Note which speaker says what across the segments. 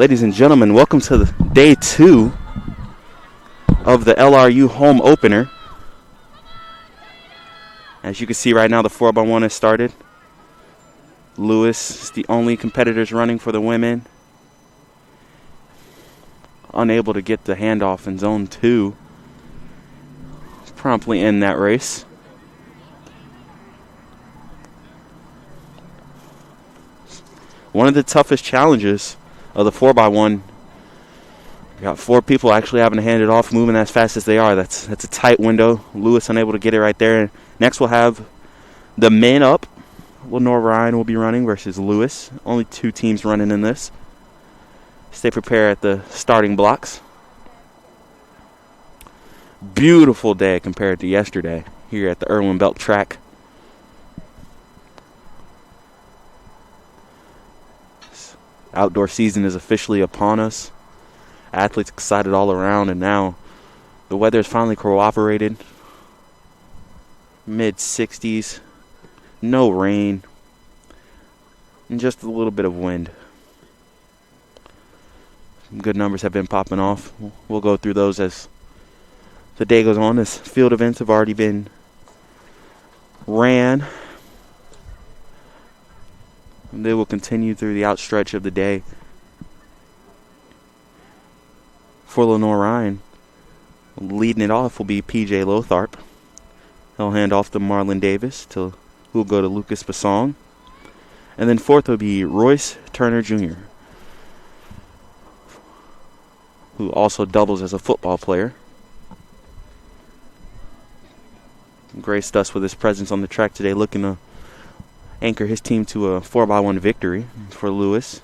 Speaker 1: Ladies and gentlemen, welcome to day 2 of the LRU home opener. As you can see right now, the 4x1 has started. Lewis is the only competitors running for the women. Unable to get the handoff in zone 2. Promptly end that race. One of the toughest challenges of the 4x1. We got 4 people actually having to hand it off, moving as fast as they are. That's a tight window. Lewis unable to get it right there. Next we'll have the men up. Lenoir-Rhyne will be running versus Lewis. Only 2 teams running in this. Stay prepared at the starting blocks. Beautiful day compared to yesterday here at the Irwin Belk track. Outdoor season is officially upon us. Athletes excited all around, and now the weather has finally cooperated. Mid-60s, no rain, and just a little bit of wind. Some good numbers have been popping off. We'll go through those as the day goes on, as field events have already been ran. And they will continue through the outstretch of the day. For Lenoir-Rhyne, leading it off will be P.J. Lotharp. He'll hand off to Marlon Davis, who'll go to Lucas Basong. And then fourth will be Royce Turner Jr., who also doubles as a football player. Graced us with his presence on the track today, looking to anchor his team to a 4x1 victory for Lewis.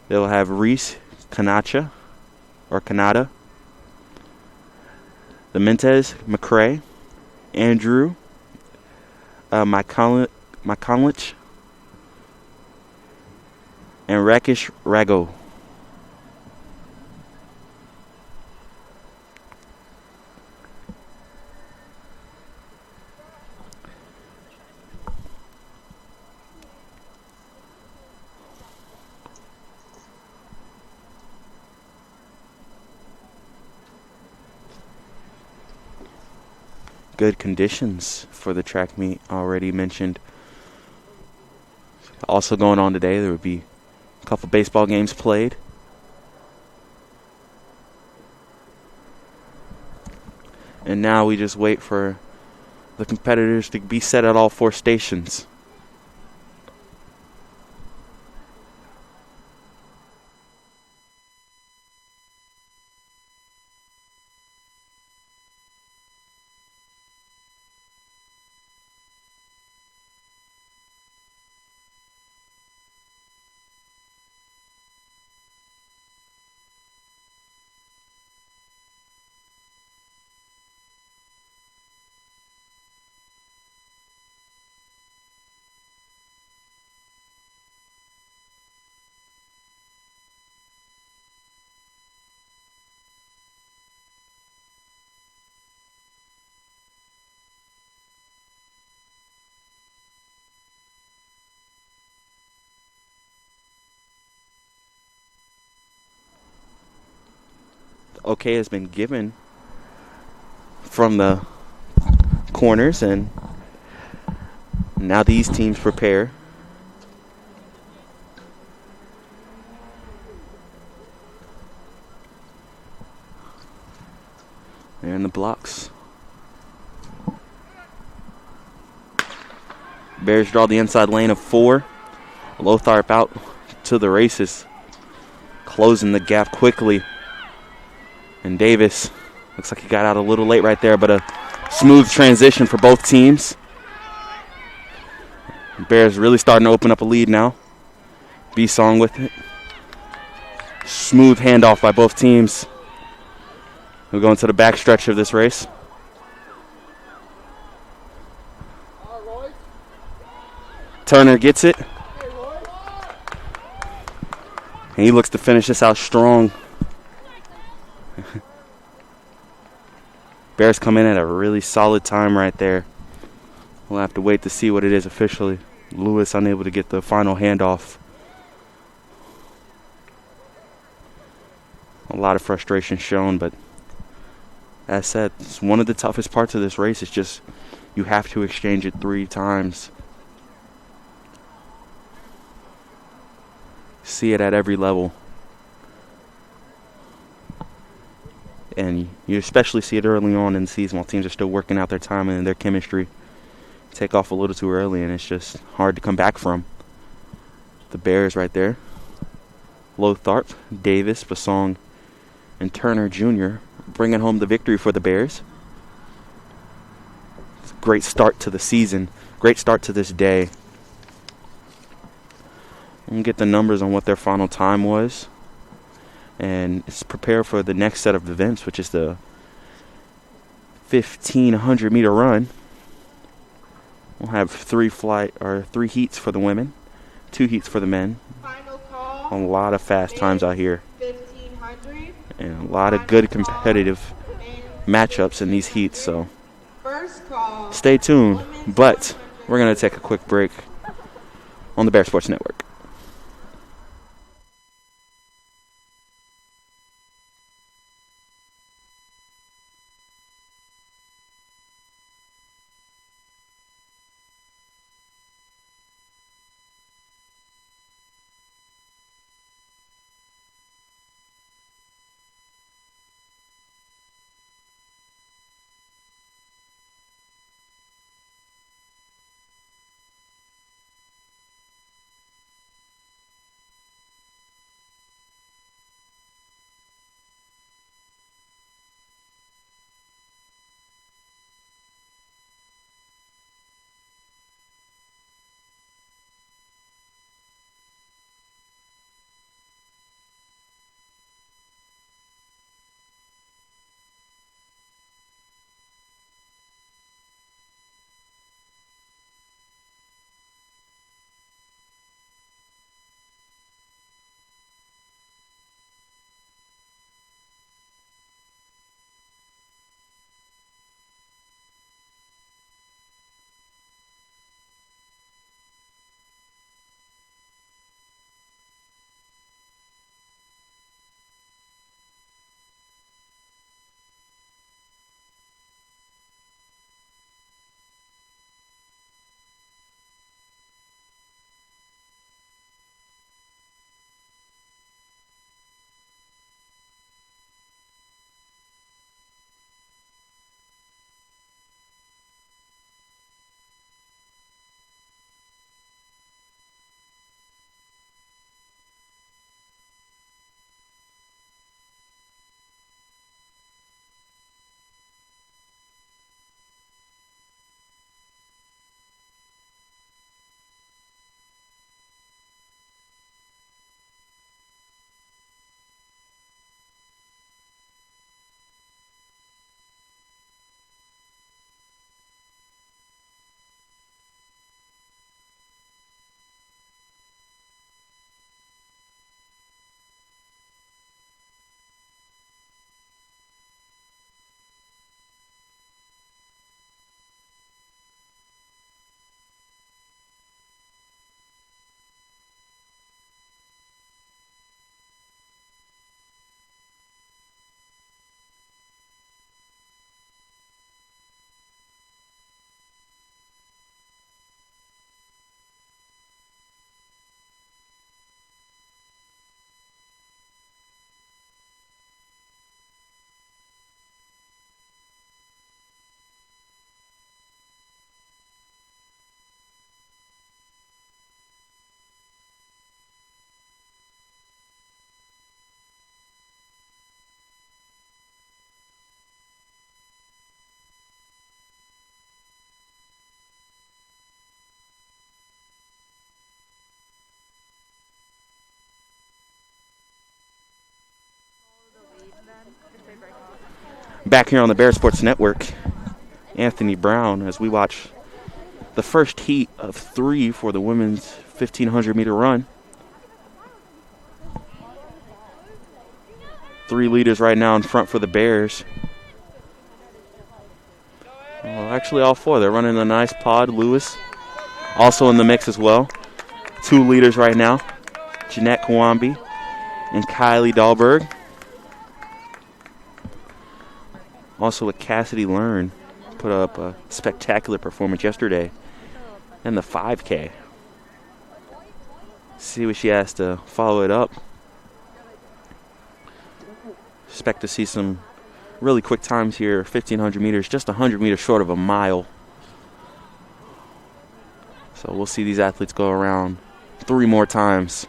Speaker 1: They'll have Reese Kanada, the Mentes McCrae, Andrew Mykonlich, and Rakesh Rago. Good conditions for the track meet already mentioned. Also going on today, there would be a couple baseball games played. And now we just wait for the competitors to be set at all 4 stations. Okay has been given from the corners, and now these teams prepare. They're in the blocks. Bears draw the inside lane of 4. Lotharp out to the races, closing the gap quickly. And Davis, looks like he got out a little late right there, but a smooth transition for both teams. Bears really starting to open up a lead now. B-Song with it. Smooth handoff by both teams. We're going to the back stretch of this race. Turner gets it. And he looks to finish this out strong. Bears come in at a really solid time right there. We'll have to wait to see what it is officially. Lewis unable to get the final handoff A lot of frustration shown, but as said, it's one of the toughest parts of this race. It's just you have to exchange it 3 times. See it at every level. And you especially see it early on in the season while teams are still working out their time and their chemistry. Take off a little too early, and it's just hard to come back from. The Bears right there. Lotharp, Davis, Basong, and Turner Jr. bringing home the victory for the Bears. It's a great start to the season. Great start to this day. We'll get the numbers on what their final time was. And it's prepared for the next set of events, which is the 1,500-meter run. We'll have 3 heats for the women, 2 heats for the men.
Speaker 2: Final call.
Speaker 1: A lot of fast times out here.
Speaker 2: 1,500.
Speaker 1: And a lot of good competitive matchups in these heats. So
Speaker 2: First call.
Speaker 1: stay tuned. But we're going to take a quick break on the Bear Sports Network. Back here on the Bear Sports Network, Anthony Brown, as we watch the first heat of 3 for the women's 1,500-meter run. 3 leaders right now in front for the Bears. Well, actually, all 4. They're running a nice pod. Lewis also in the mix as well. 2 leaders right now, Jeanette Kawambi and Kylie Dahlberg. Also with Cassidy Lenoir-Rhyne, put up a spectacular performance yesterday in the 5K. See what she has to follow it up. Expect to see some really quick times here. 1,500 meters, just 100 meters short of a mile. So we'll see these athletes go around 3 more times.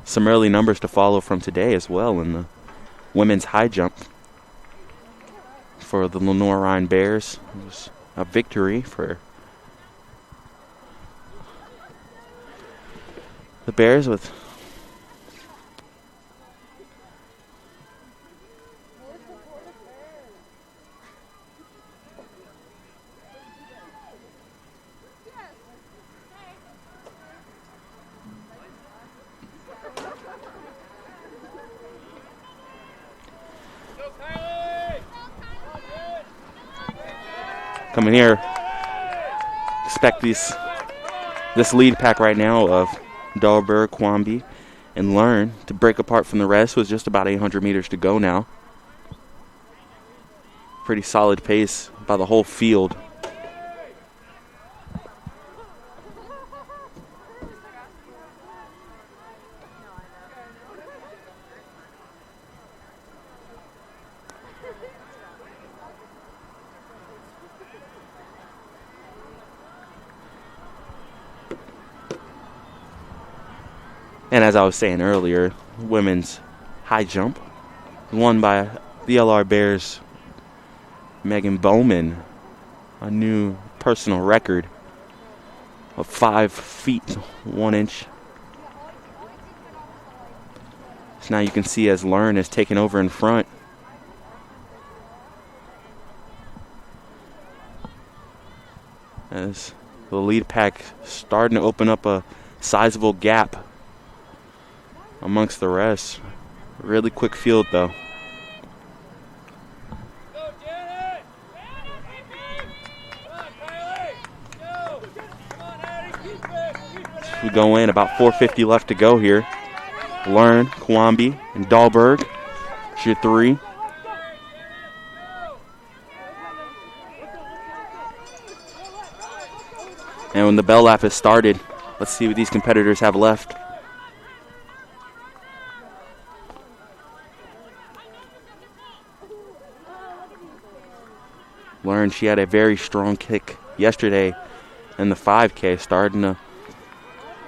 Speaker 1: Some early numbers to follow from today as well in the women's high jump. For the Lenoir-Rhyne Bears, it was a victory for the Bears with coming here. Expect this lead pack right now of Dahlberg, Kwambi, and Lenoir-Rhyne to break apart from the rest with just about 800 meters to go now. Pretty solid pace by the whole field. And as I was saying earlier, women's high jump won by the LR Bears' Megan Bowman, a new personal record of 5 feet 1 inch. So now you can see as Lenoir-Rhyne has taken over in front. As the lead pack starting to open up a sizable gap amongst the rest. Really quick field though. We go in about 4:50 left to go here. Lenoir-Rhyne, Kwambi, and Dahlberg. Shoot 3. And when the bell lap has started, let's see what these competitors have left. Lenoir-Rhyne, she had a very strong kick yesterday in the 5K, starting to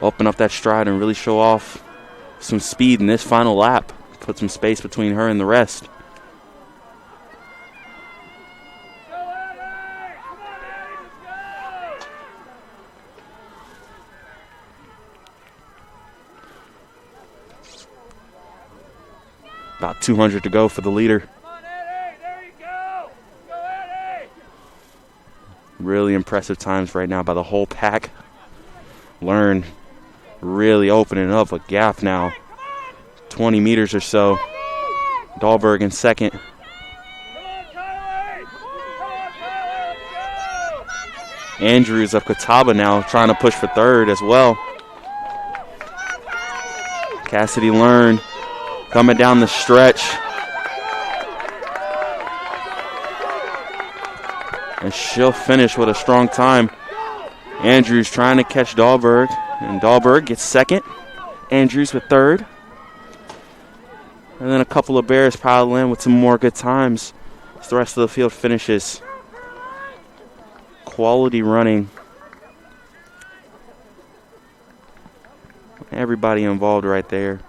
Speaker 1: open up that stride and really show off some speed in this final lap. Put some space between her and the rest. About 200 to go for the leader. Really impressive times right now by the whole pack. Lenoir-Rhyne really opening up a gap now. 20 meters or so. Dahlberg in second. Andrews of Catawba now trying to push for third as well. Cassidy Lenoir-Rhyne coming down the stretch. And she'll finish with a strong time. Andrews trying to catch Dahlberg. And Dahlberg gets second. Andrews with third. And then a couple of Bears pile in with some more good times as the rest of the field finishes. Quality running. Everybody involved right there.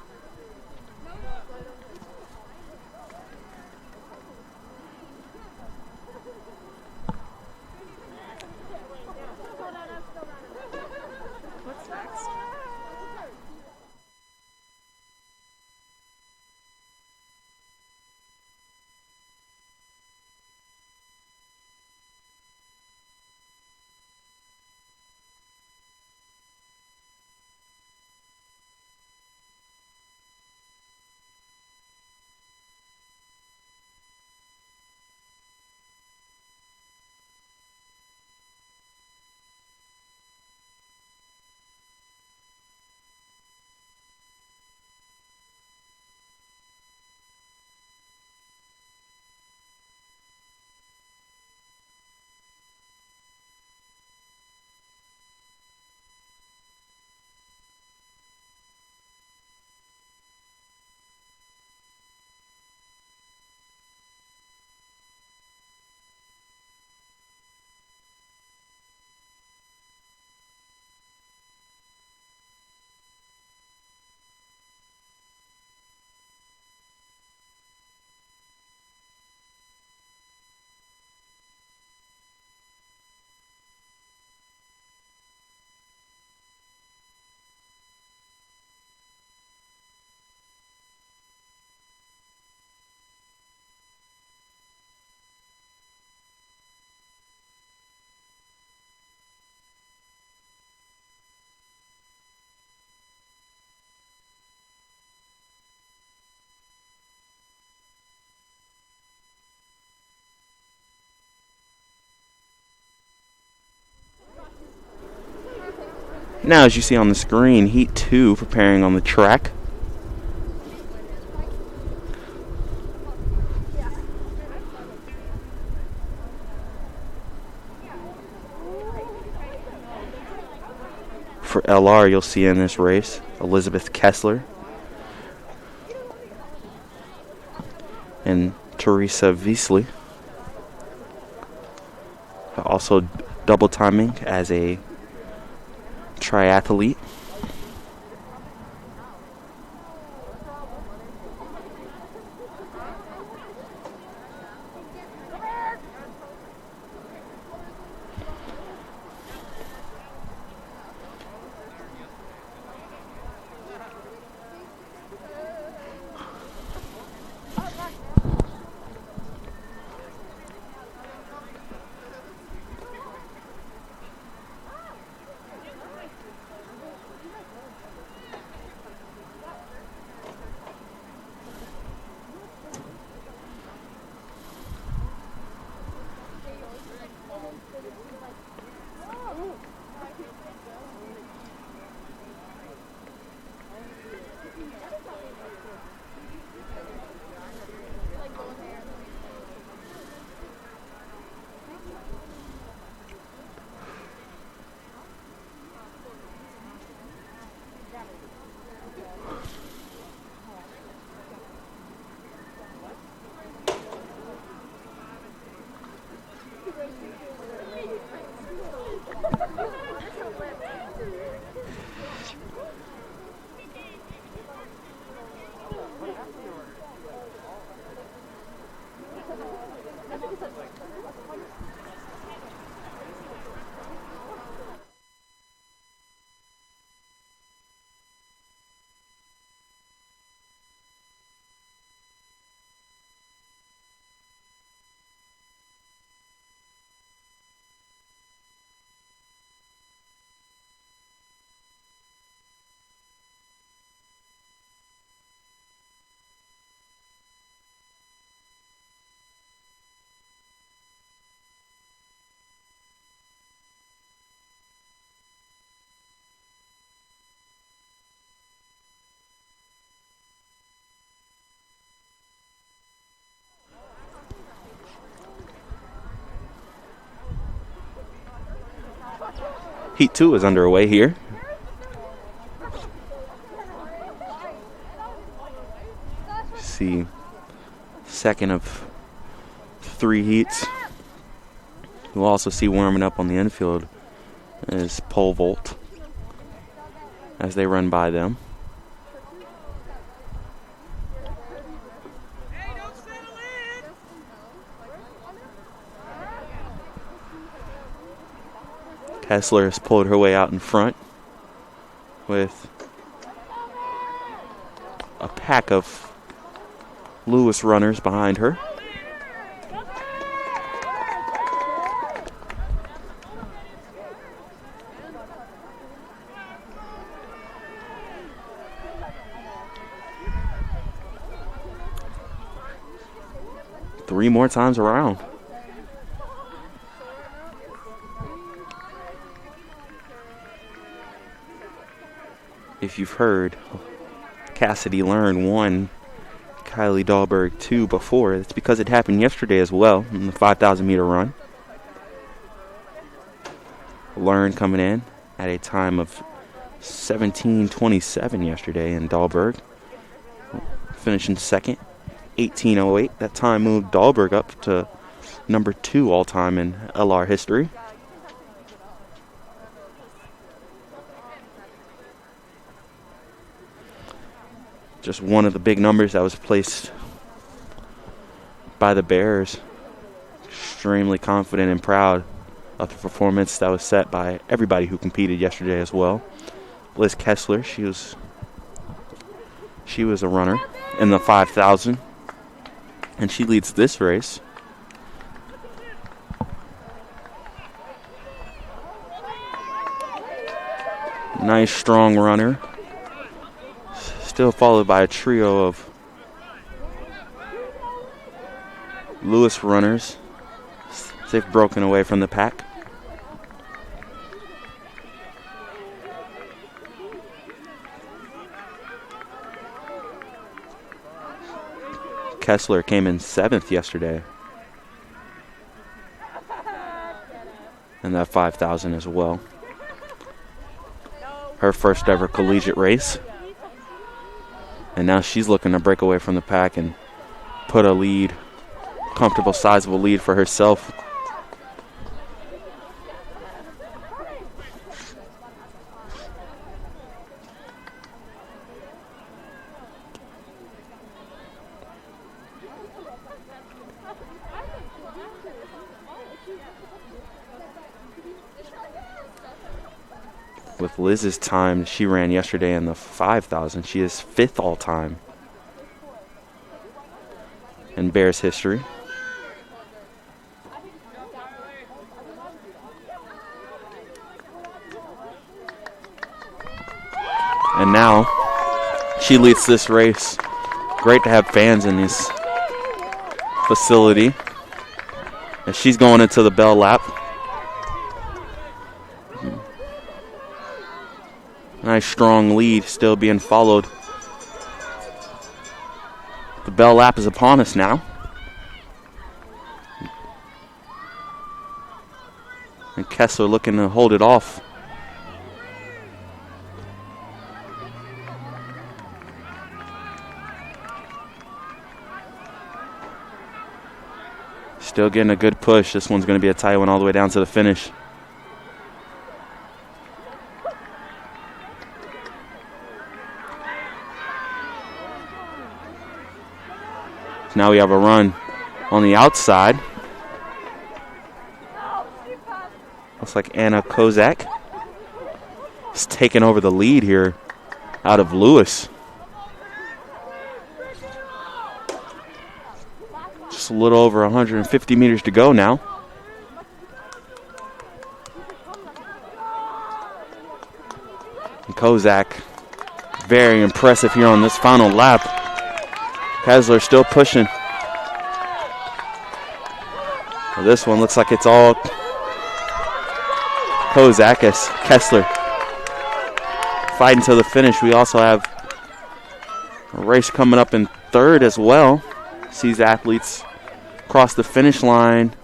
Speaker 1: Now, as you see on the screen, Heat 2 preparing on the track. For LR, you'll see in this race Elizabeth Kessler and Teresa Wiesley. Also double timing as a triathlete. Heat 2 is underway here. See, second of 3 heats. We'll also see warming up on the infield is pole vault as they run by them. Kessler has pulled her way out in front with a pack of Lewis runners behind her. Three more times around. If you've heard Cassidy Learn 1, Kylie Dahlberg 2 before, it's because it happened yesterday as well in the 5,000 meter run. Learn coming in at a time of 17:27 yesterday, and Dahlberg finishing second, 18:08. That time moved Dahlberg up to number 2 all time in LR history. Just one of the big numbers that was placed by the Bears. Extremely confident and proud of the performance that was set by everybody who competed yesterday as well. Liz Kessler, she was a runner in the 5,000, and she leads this race. Nice, strong runner. Still followed by a trio of Lewis runners. They've broken away from the pack. Kessler came in 7th yesterday. And that 5,000 as well. Her first ever collegiate race. And now she's looking to break away from the pack and put a lead, comfortable, sizable lead for herself. With Liz's time, she ran yesterday in the 5,000. She is 5th all time in Bears history. And now she leads this race. Great to have fans in this facility. And she's going into the bell lap. Nice strong lead still being followed. The bell lap is upon us now. And Kessler looking to hold it off. Still getting a good push. This one's going to be a tight one all the way down to the finish. Now we have a run on the outside. Looks like Anna Kozak is taking over the lead here out of Lewis. Just a little over 150 meters to go now. And Kozak, very impressive here on this final lap. Kessler still pushing. Well, this one looks like it's all Kozak as Kessler fighting to the finish. We also have a race coming up in 3rd as well. Sees athletes cross the finish line.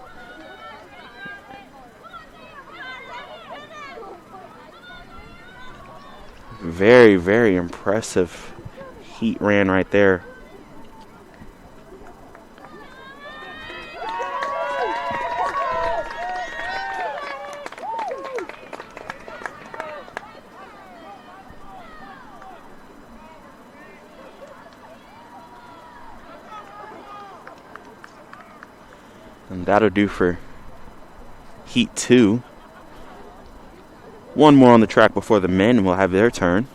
Speaker 1: Very, very impressive heat ran right there. And that'll do for Heat 2. One more on the track before the men will have their turn.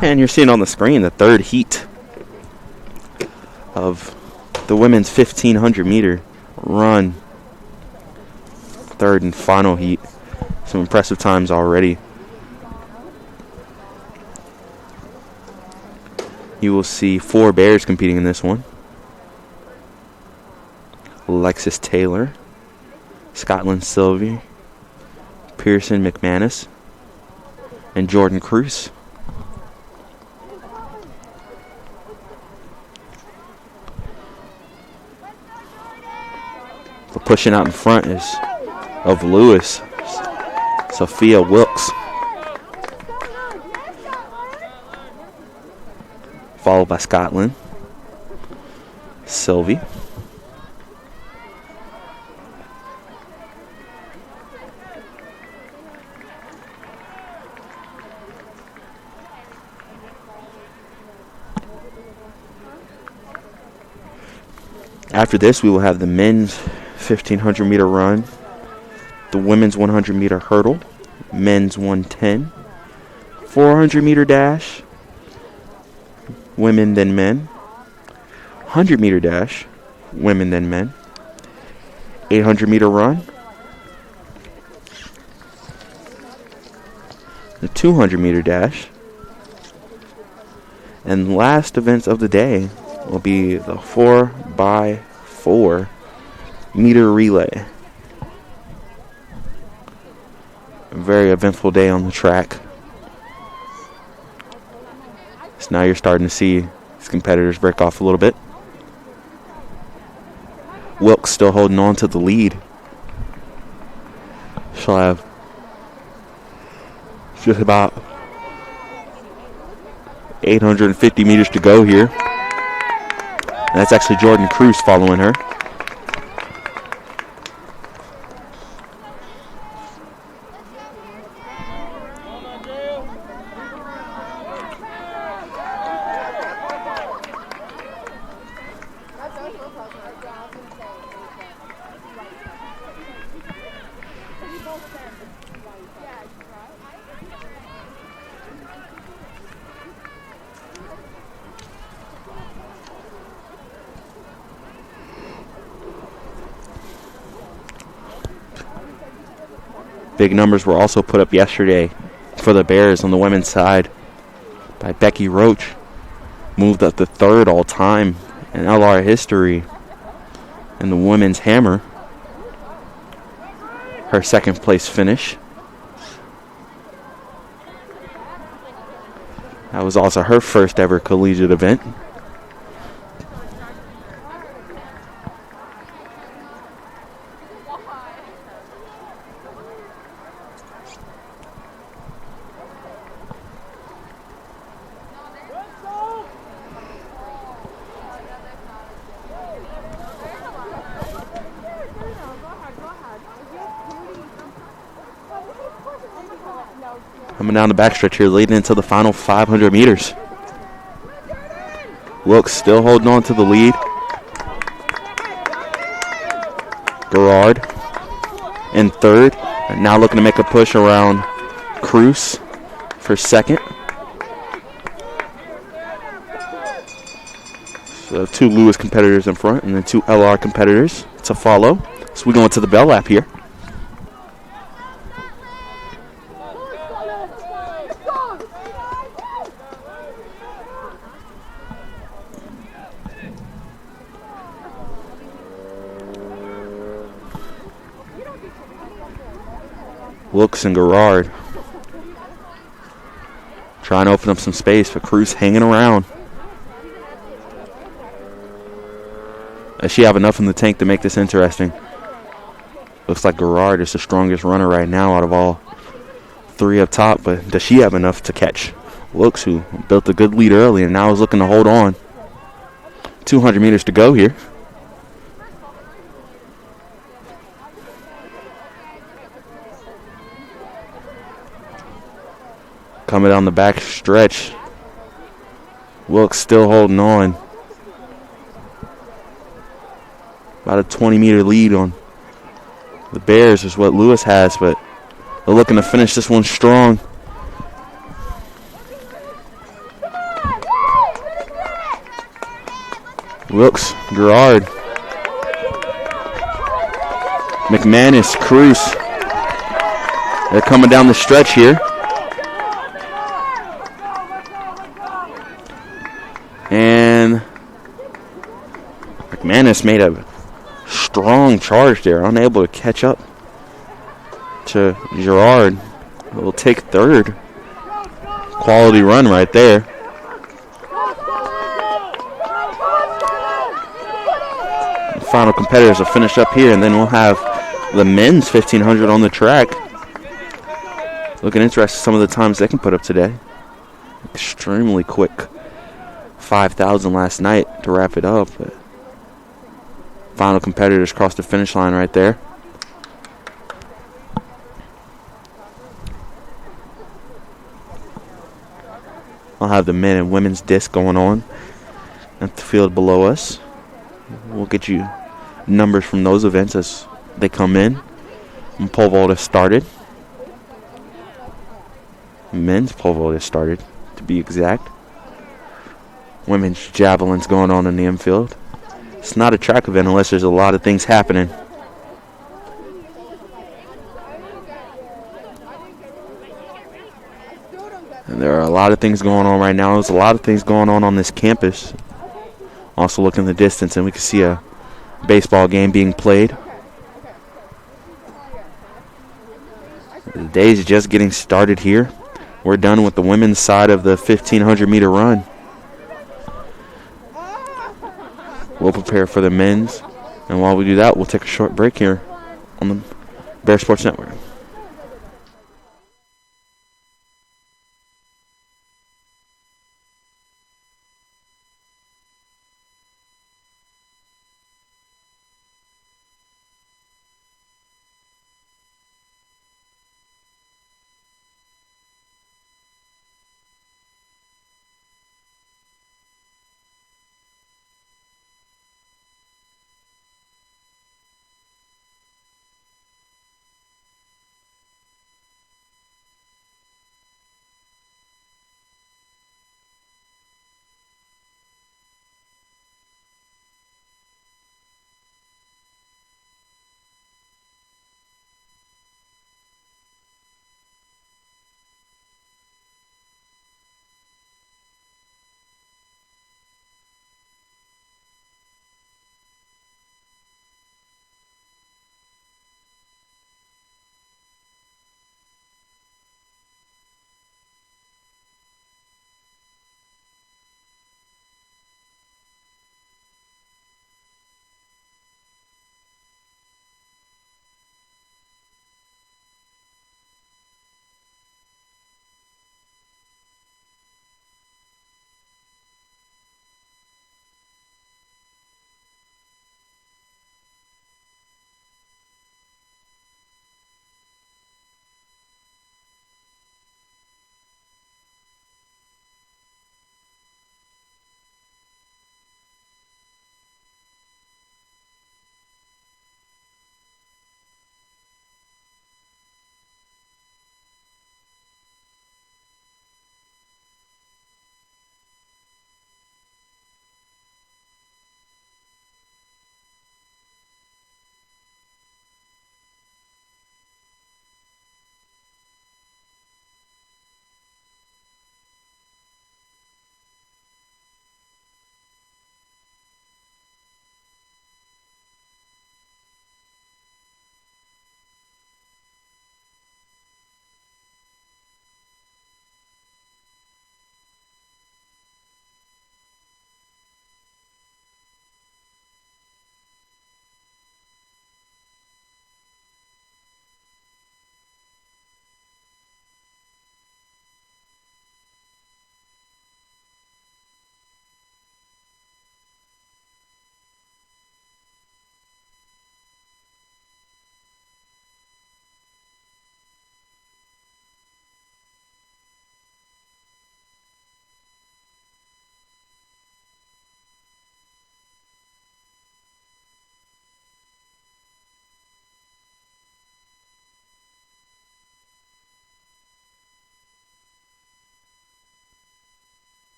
Speaker 1: And you're seeing on the screen the third heat of the women's 1,500 meter run. Third and final heat. Some impressive times already. You will see 4 Bears competing in this one. Alexis Taylor, Scotland Sylvie, Pearson McManus, and Jordan Cruz. The pushing out in front is of Lewis, Sophia Wilkes. Followed by Scotland, Sylvie. After this, we will have the men's 1,500 meter run, the women's 100 meter hurdle, men's 110, 400 meter dash, women then men, 100 meter dash, women then men, 800 meter run, the 200 meter dash, and last events of the day will be the 4x4 meter relay. A very eventful day on the track. So now you're starting to see these competitors break off a little bit. Wilkes still holding on to the lead. She'll have just about 850 meters to go here. And that's actually Jordan Cruz following her. Big numbers were also put up yesterday for the Bears on the women's side by Becky Roach. Moved up to third all time in LR history in the women's hammer. Her second place finish. That was also her first ever collegiate event. Coming down the backstretch here, leading into the final 500 meters. Wilkes still holding on to the lead. Gerard in third. And now looking to make a push around Cruz for second. So 2 Lewis competitors in front and then 2 LR competitors to follow. So we go into the bell lap here. Wilkes and Gerard trying to open up some space, but Cruz hanging around. Does she have enough in the tank to make this interesting? Looks like Gerard is the strongest runner right now out of all 3 up top, but does she have enough to catch Wilkes, who built a good lead early and now is looking to hold on? 200 meters to go here. Coming down the back stretch. Wilkes still holding on. About a 20-meter lead on the Bears is what Lewis has, but they're looking to finish this one strong. Wilkes, Gerard, McManus, Cruz. They're coming down the stretch here. And McManus made a strong charge there, unable to catch up to Gerard. Will take third. Quality run right there. The final competitors will finish up here, and then we'll have the men's 1500 on the track. Looking interested some of the times they can put up today. Extremely quick. 5,000 last night to wrap it up. But final competitors cross the finish line right there. I'll have the men and women's disc going on at the field below us. We'll get you numbers from those events as they come in. And pole vault has started. Men's pole vault has started, to be exact. Women's javelin's going on in the infield. It's not a track event unless there's a lot of things happening. And there are a lot of things going on right now. There's a lot of things going on this campus. Also look in the distance and we can see a baseball game being played. The day's just getting started here. We're done with the women's side of the 1,500 meter run. We'll prepare for the men's. And while we do that, we'll take a short break here on the Bear Sports Network.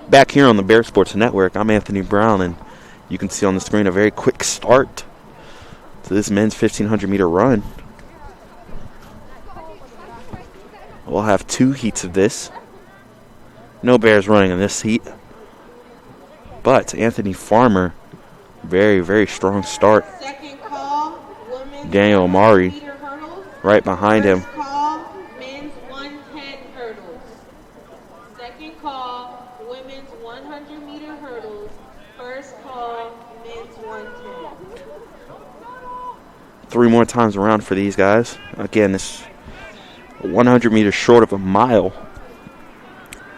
Speaker 1: Back here on the Bear Sports Network, I'm Anthony Brown, and you can see on the screen a very quick start to this men's 1,500-meter run. We'll have 2 heats of this. No Bears running in this heat, but Anthony Farmer, very, very strong start.
Speaker 2: Second call, women's
Speaker 1: Daniel Amari
Speaker 2: 100 meter hurdles.
Speaker 1: right behind him.
Speaker 2: First call, men's 110 hurdles. Second call, women's 100 meter hurdles. First call, men's 110.
Speaker 1: 3 more times around for these guys. Again, this 100 meters short of a mile.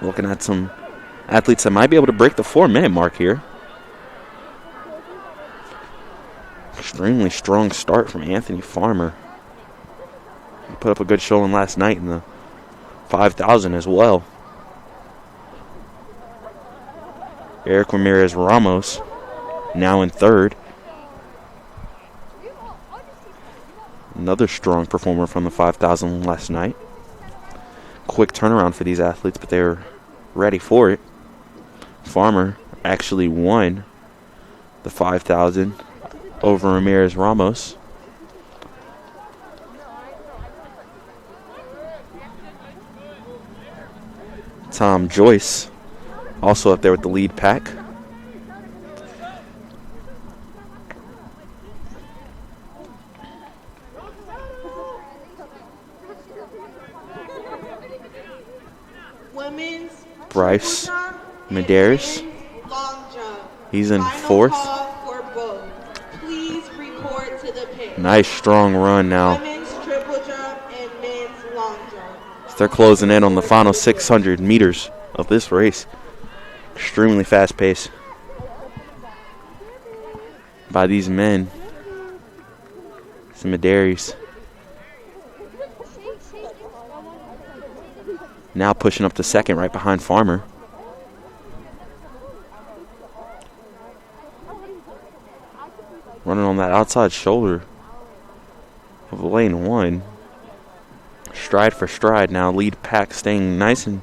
Speaker 1: Looking at some athletes that might be able to break the 4-minute mark here. Extremely strong start from Anthony Farmer. He put up a good showing last night in the 5,000 as well. Eric Ramirez Ramos now in 3rd. Another strong performer from the 5,000 last night. Quick turnaround for these athletes, but they were ready for it. Farmer actually won the 5,000 over Ramirez Ramos. Tom Joyce also up there with the lead pack.
Speaker 2: Women's
Speaker 1: Bryce
Speaker 2: triple jump and
Speaker 1: Medeiros.
Speaker 2: men's long jump.
Speaker 1: He's in
Speaker 2: Final
Speaker 1: 4th.
Speaker 2: call for both. Please report to the pit.
Speaker 1: Nice strong run now.
Speaker 2: Women's triple jump and men's long jump.
Speaker 1: They're closing in on the final 600 meters of this race. Extremely fast pace by these men. Some Medeiros. Now pushing up to 2nd right behind Farmer. Running on that outside shoulder of lane 1. Stride for stride now. Lead pack staying nice and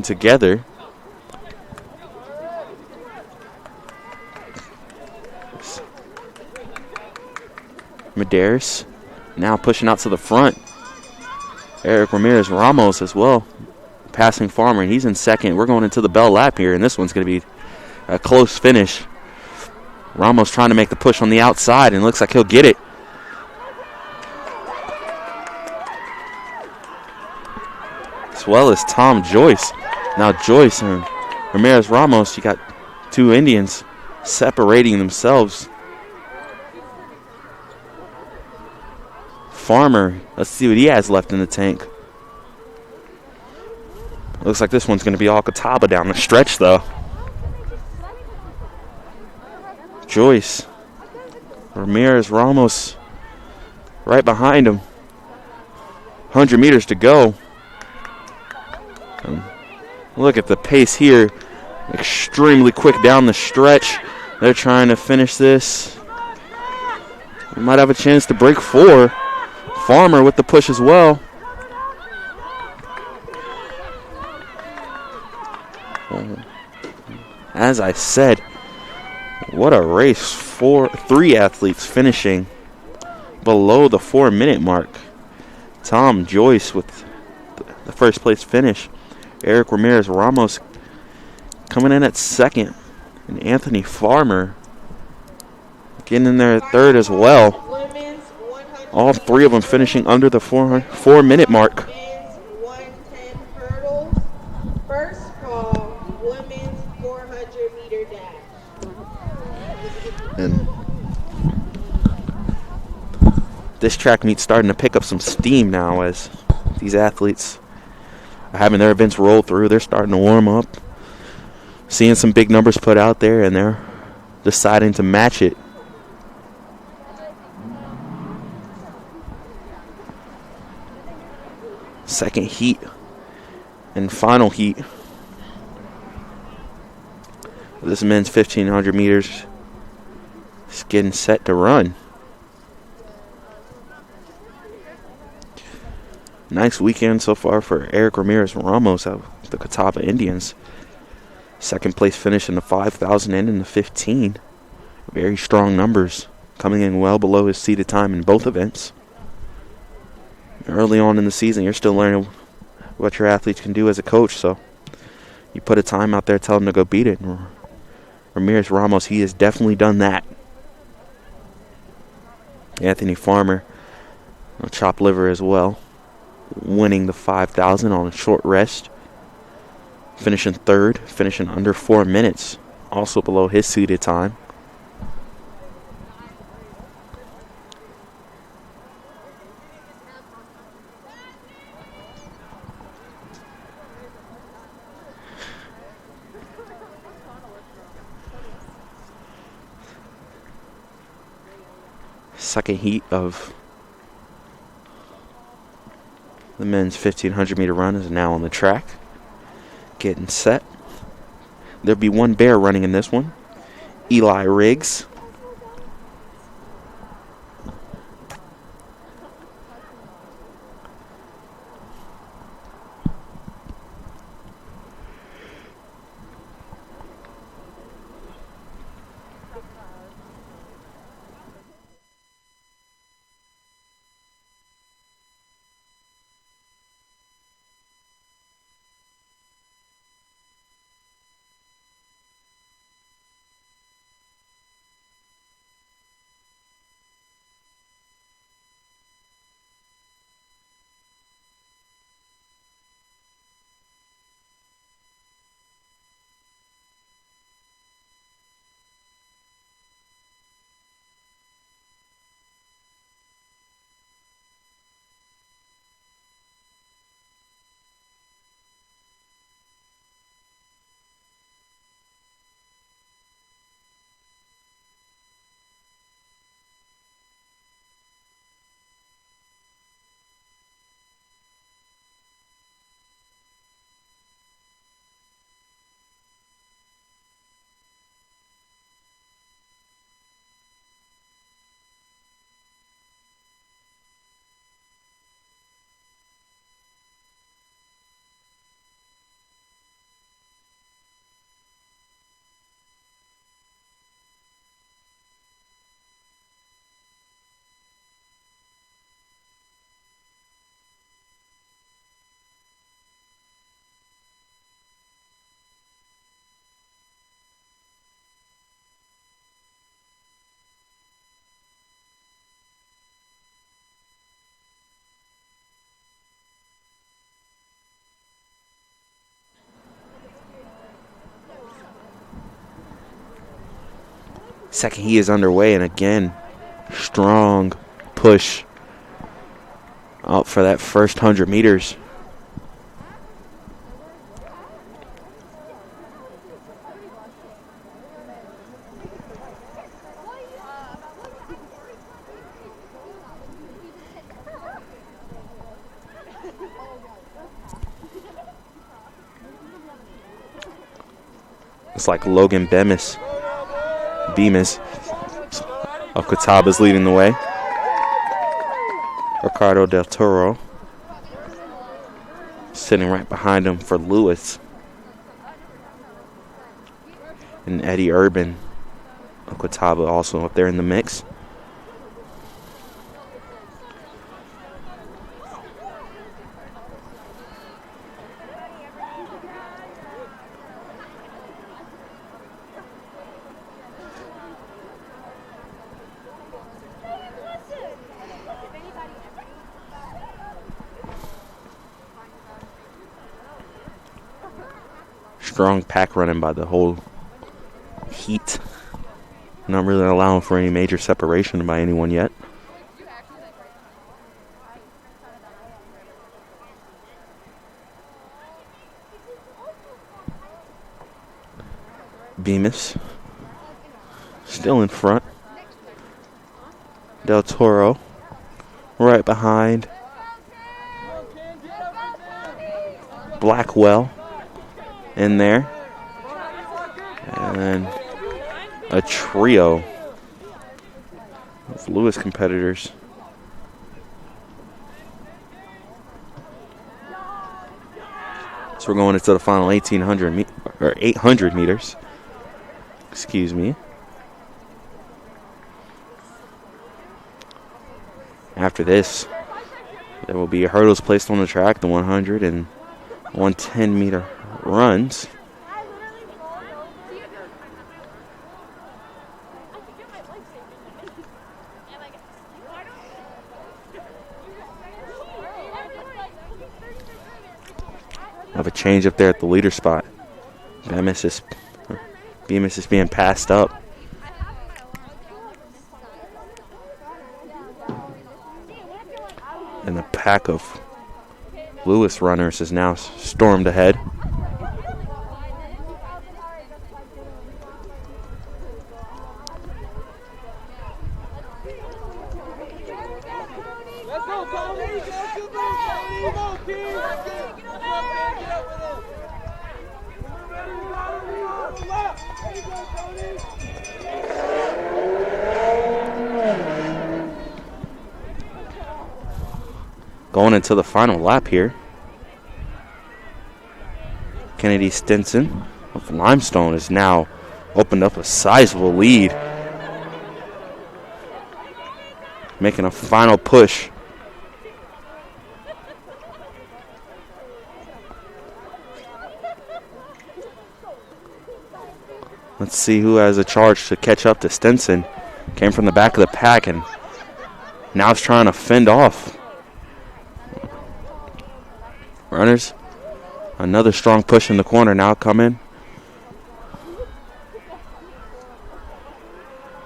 Speaker 1: together. Medeiros now pushing out to the front. Eric Ramirez Ramos as well, passing Farmer, and he's in 2nd. We're going into the bell lap here, and this one's going to be a close finish. Ramos trying to make the push on the outside, and looks like he'll get it. As well as Tom Joyce. Now Joyce and Ramirez Ramos, you got 2 Indians separating themselves. Farmer, let's see what he has left in the tank. Looks like this one's going to be all Catawba down the stretch, though. Joyce, Ramirez Ramos right behind him. 100 meters to go. Look at the pace here. Extremely quick down the stretch. They're trying to finish this. We might have a chance to break 4. Farmer with the push as well. As I said, what a race. 3 athletes finishing below the 4-minute mark. Tom Joyce with the first place finish. Eric Ramirez Ramos coming in at 2nd. And Anthony Farmer getting in there at 3rd as well. All 3 of them finishing under the 4-minute mark.
Speaker 2: Men's 110 hurdles. First call, women's 400-meter dash.
Speaker 1: And this track meet's starting to pick up some steam now as these athletes are having their events roll through. They're starting to warm up, seeing some big numbers put out there, and they're deciding to match it. Second heat and final heat. This men's 1,500 meters is getting set to run. Nice weekend so far for Eric Ramirez Ramos out the Catawba Indians. Second place finish in the 5,000 and in the 15. Very strong numbers, coming in well below his seated time in both events. Early on in the season, you're still learning what your athletes can do as a coach, so you put a time out there, tell them to go beat it. And Ramirez Ramos, he has definitely done that. Anthony Farmer, a chopped liver as well, winning the 5,000 on a short rest. Finishing third, finishing under 4 minutes, also below his seated time. Second heat of the men's 1,500 meter run is now on the track. Getting set. There'll be one bear running in this one. Eli Riggs. Second heat is underway, and again, strong push out for that first 100 meters. It's like Logan Bemis of Catawba is leading the way. Ricardo Del Toro sitting right behind him for Lewis. And Eddie Urban of Catawba also up there in the mix. Strong pack running by the whole heat. Not really allowing for any major separation by anyone yet. Bemis still in front. Del Toro right behind. Blackwell in there. And a trio of Lewis competitors. So we're going into the final 1800 or 800 meters. Excuse me. After this, there will be hurdles placed on the track, the 100 and 110 meter runs. Have a change up there at the leader spot. Bemis is being passed up. And the pack of Lewis runners is now stormed ahead. Going into the final lap here. Kennedy Stinson of Limestone has now opened up a sizable lead. Making a final push. Let's see who has a charge to catch up to Stinson. Came from the back of the pack and now is trying to fend off runners. Another strong push in the corner now coming.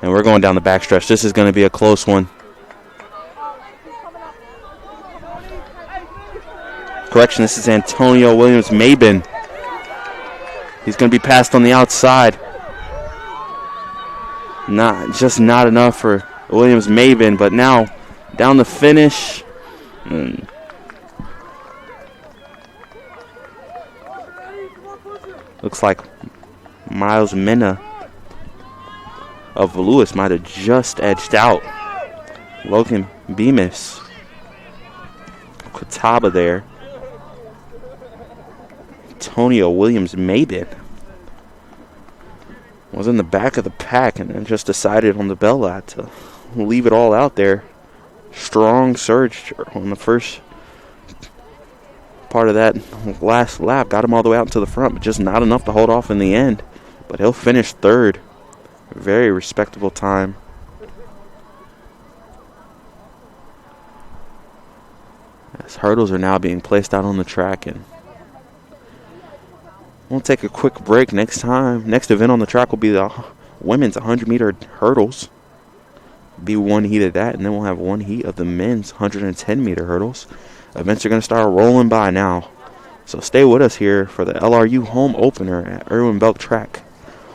Speaker 1: And we're going down the backstretch. This is going to be a close one. Correction, this is Antonio Williams-Mabin. He's going to be passed on the outside. Not enough for Williams-Mabin, but now down the finish. Looks like Miles Minna of Lewis might have just edged out Logan Bemis. Cataba there. Antonio Williams-Mabin was in the back of the pack and then just decided on the bell lap to leave it all out there. Strong surge on the first part of that last lap. Got him all the way out to the front, but just not enough to hold off in the end. But he'll finish third. Very respectable time. As hurdles are now being placed out on the track, and we'll take a quick break. Next event on the track will be the women's 100-meter hurdles. Be one heat of that, and then we'll have one heat of the men's 110-meter hurdles. Events are going to start rolling by now. So stay with us here for the LRU home opener at Irwin Belk Track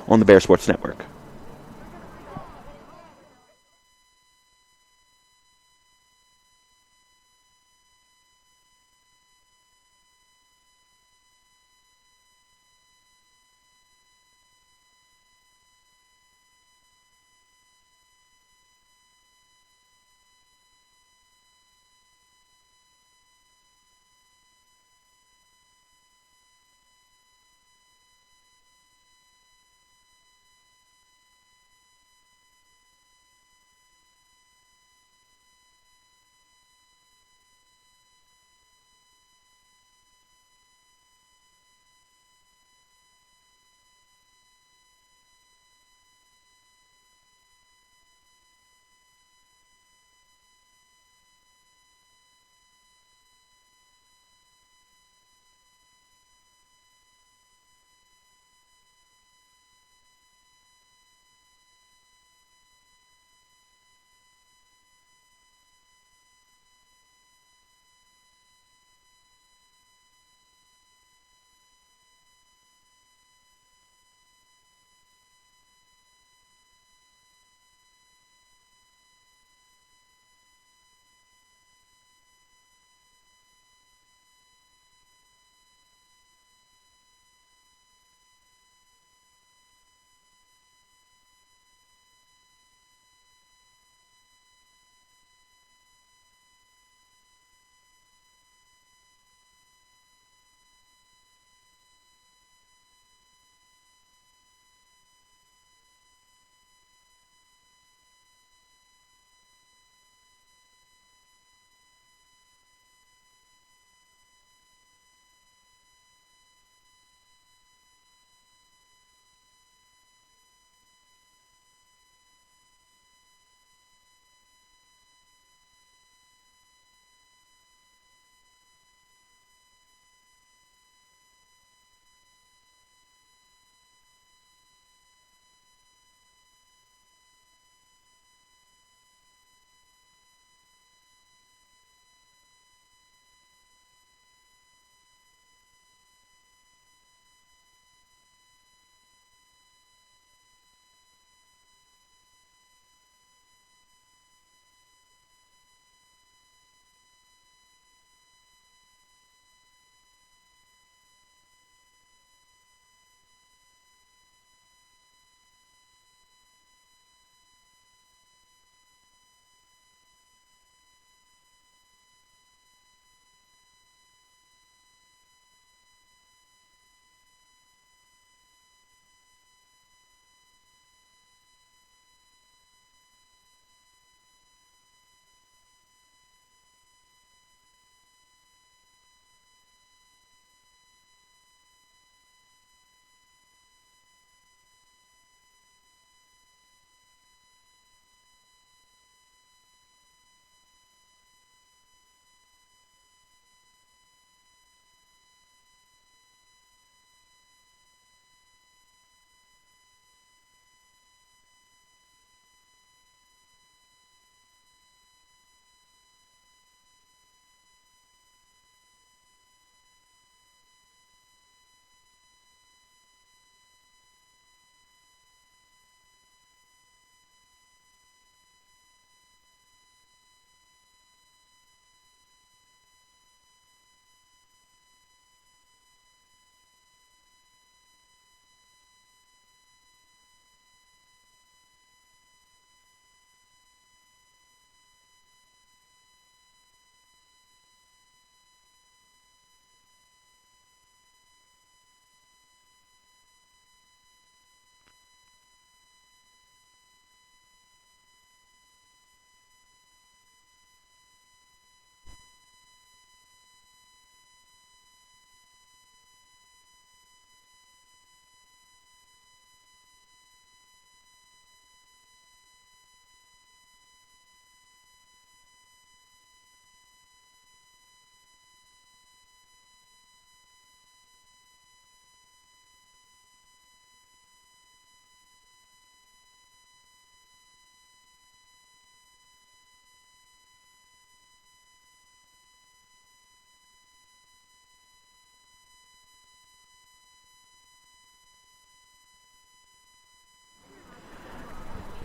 Speaker 1: on the Bear Sports Network.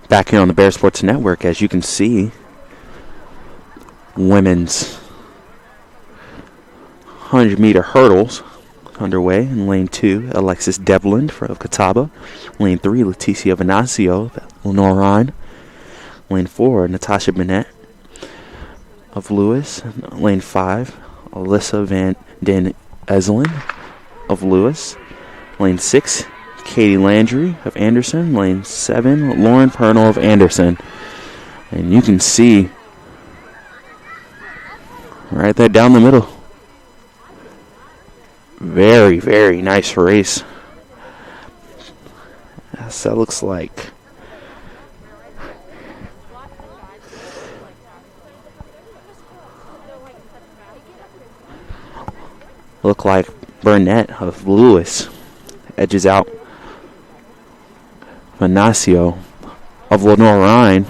Speaker 1: Back here on the Bear Sports Network, as you can see, women's 100-meter hurdles underway in lane 2. Alexis Devlin of Catawba. Lane 3, Leticia Venancio, Lenoir-Rhyne. Lane 4, Natasha Bennett of Lewis. Lane 5, Alyssa Van Den Eselen of Lewis. Lane 6, Katie Landry of Anderson. Lane 7, Lauren Pernell of Anderson. And you can see right there down the middle. Very, very nice race. Yes, that looks like Burnett of Lewis edges out Venancio of Lenoir-Rhyne.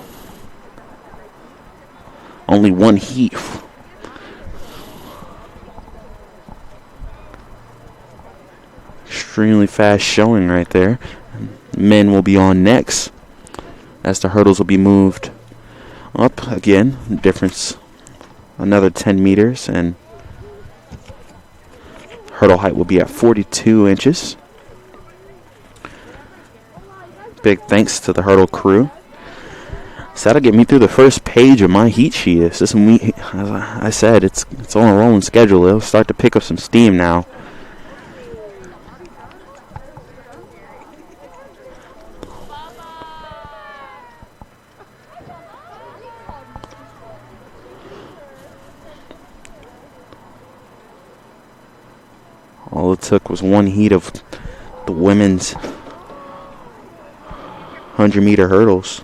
Speaker 1: Only one heat. Extremely fast showing right there. Men will be on next as the hurdles will be moved up again. Difference another 10 meters, and hurdle height will be at 42 inches. Big thanks to the hurdle crew. So that'll get me through the first page of my heat sheet. As I said, it's on a rolling schedule. It'll start to pick up some steam now. All it took was one heat of the women's 100-meter hurdles.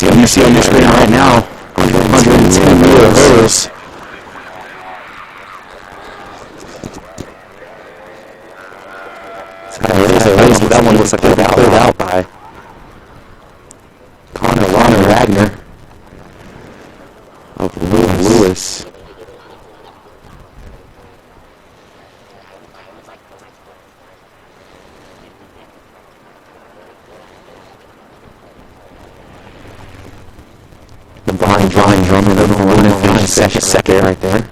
Speaker 1: You see on your screen right now, 110-meter hurdles. That one looks like they're cleared out by Lenoir-Rhyne of Lewis. Lenoir-Rhyne drumming Lenoir-Rhyne second right there.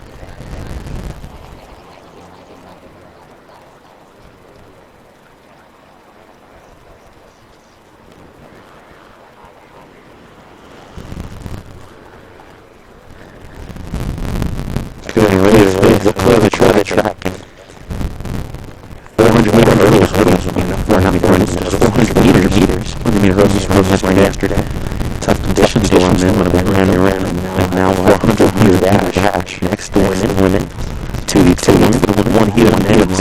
Speaker 1: Getting ready to clear the track. 400-meter hurdles will be enough. Or not 400 meters. 100-meter hurdles from yesterday. Tough conditions to run in, but I ran and now 400-meter dash. Next to women. 2v2, one heat on men's.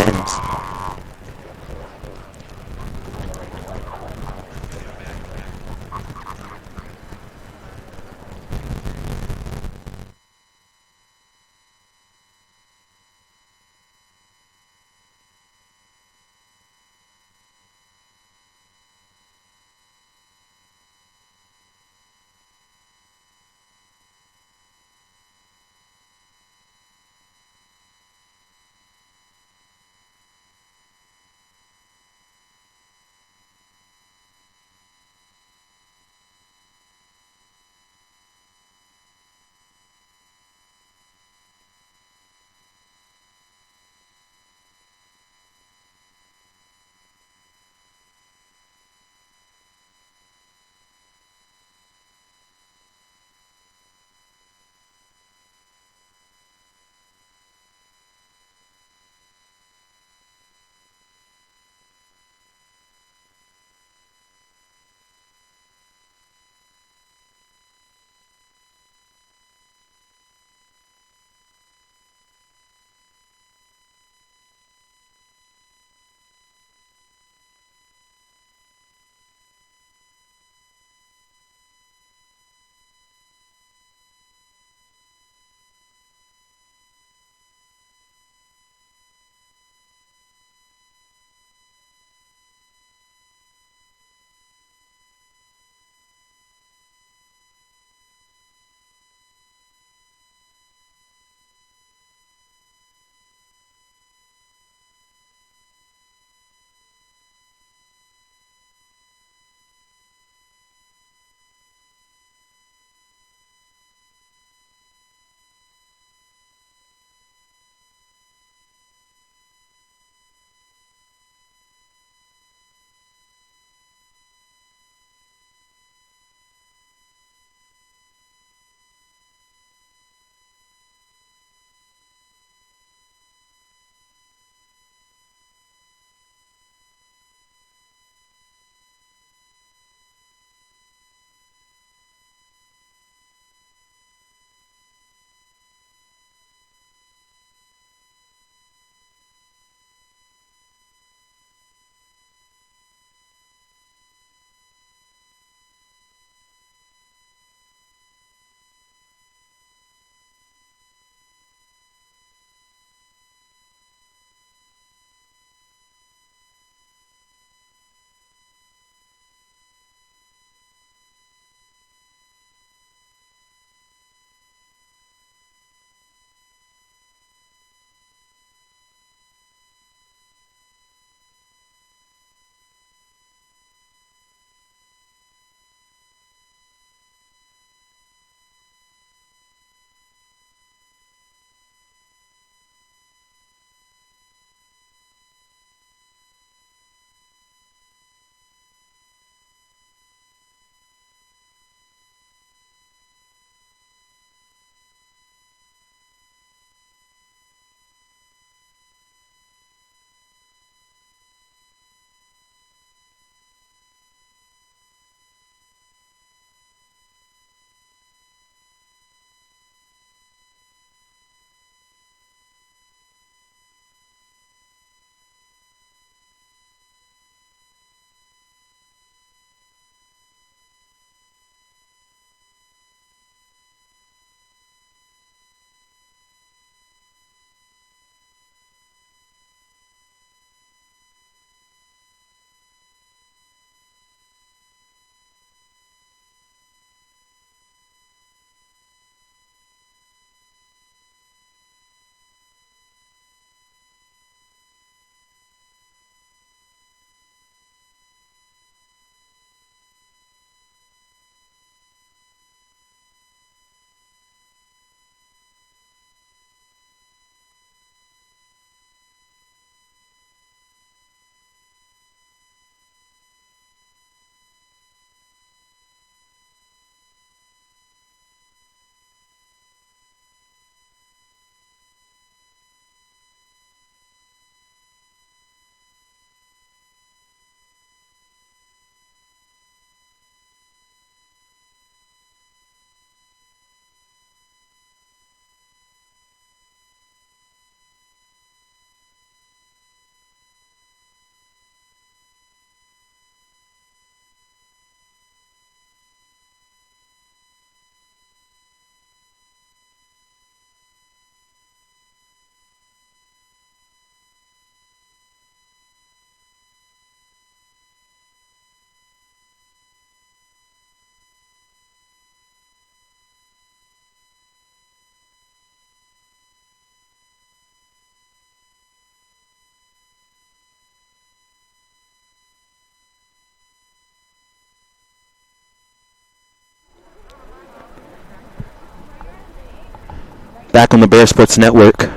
Speaker 1: Back on the Bear Sports Network,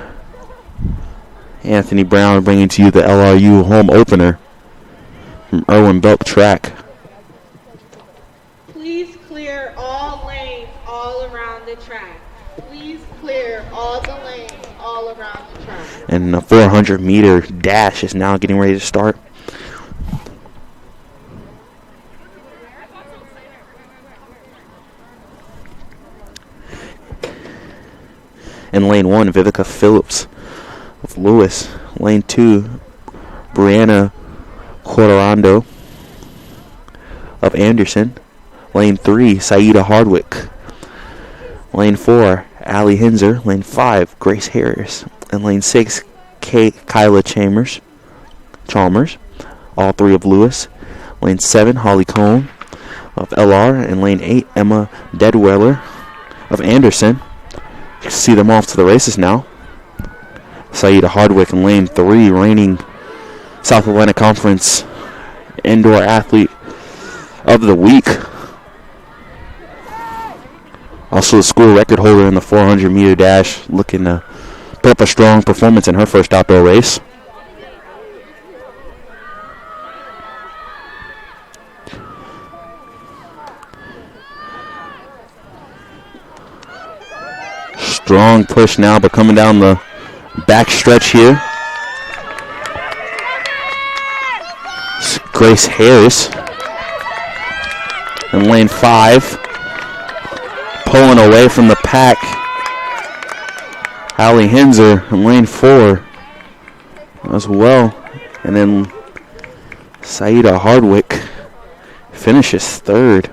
Speaker 1: Anthony Brown bringing to you the LRU home opener from Irwin Belk Track.
Speaker 2: Please clear all lanes all around the track. Please clear all the lanes all around the track.
Speaker 1: And the 400-meter dash is now getting ready to start. In lane 1, Vivica Phillips of Lewis. Lane 2, Brianna Cororando of Anderson. Lane 3, Saida Hardwick. Lane 4, Allie Hinzer. Lane 5, Grace Harris. And lane 6, Kyla Chalmers. All three of Lewis. Lane 7, Holly Cohn of LR. And lane 8, Emma Deadweller of Anderson. You can see them off to the races now. Saida Hardwick in lane 3, reigning South Atlantic Conference Indoor Athlete of the Week. Also a school record holder in the 400-meter dash, looking to put up a strong performance in her first outdoor race. Strong push now, but coming down the back stretch here. It's Grace Harris in lane 5. Pulling away from the pack. Allie Hinzer in lane 4 as well. And then Saida Hardwick finishes 3rd.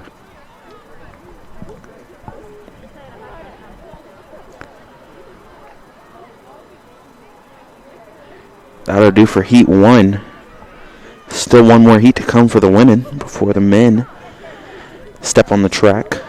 Speaker 1: That'll do for heat 1. Still one more heat to come for the women before the men step on the track.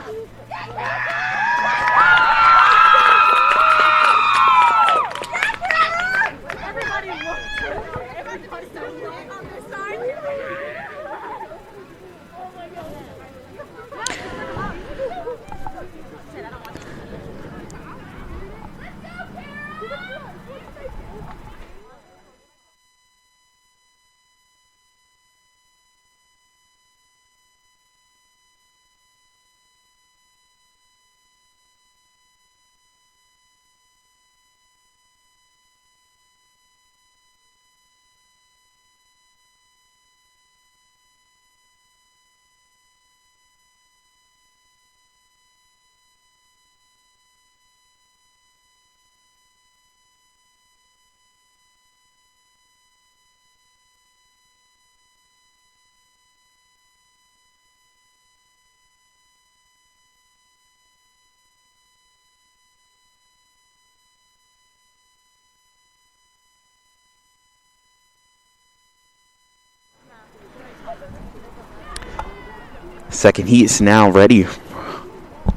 Speaker 1: Second heat is now ready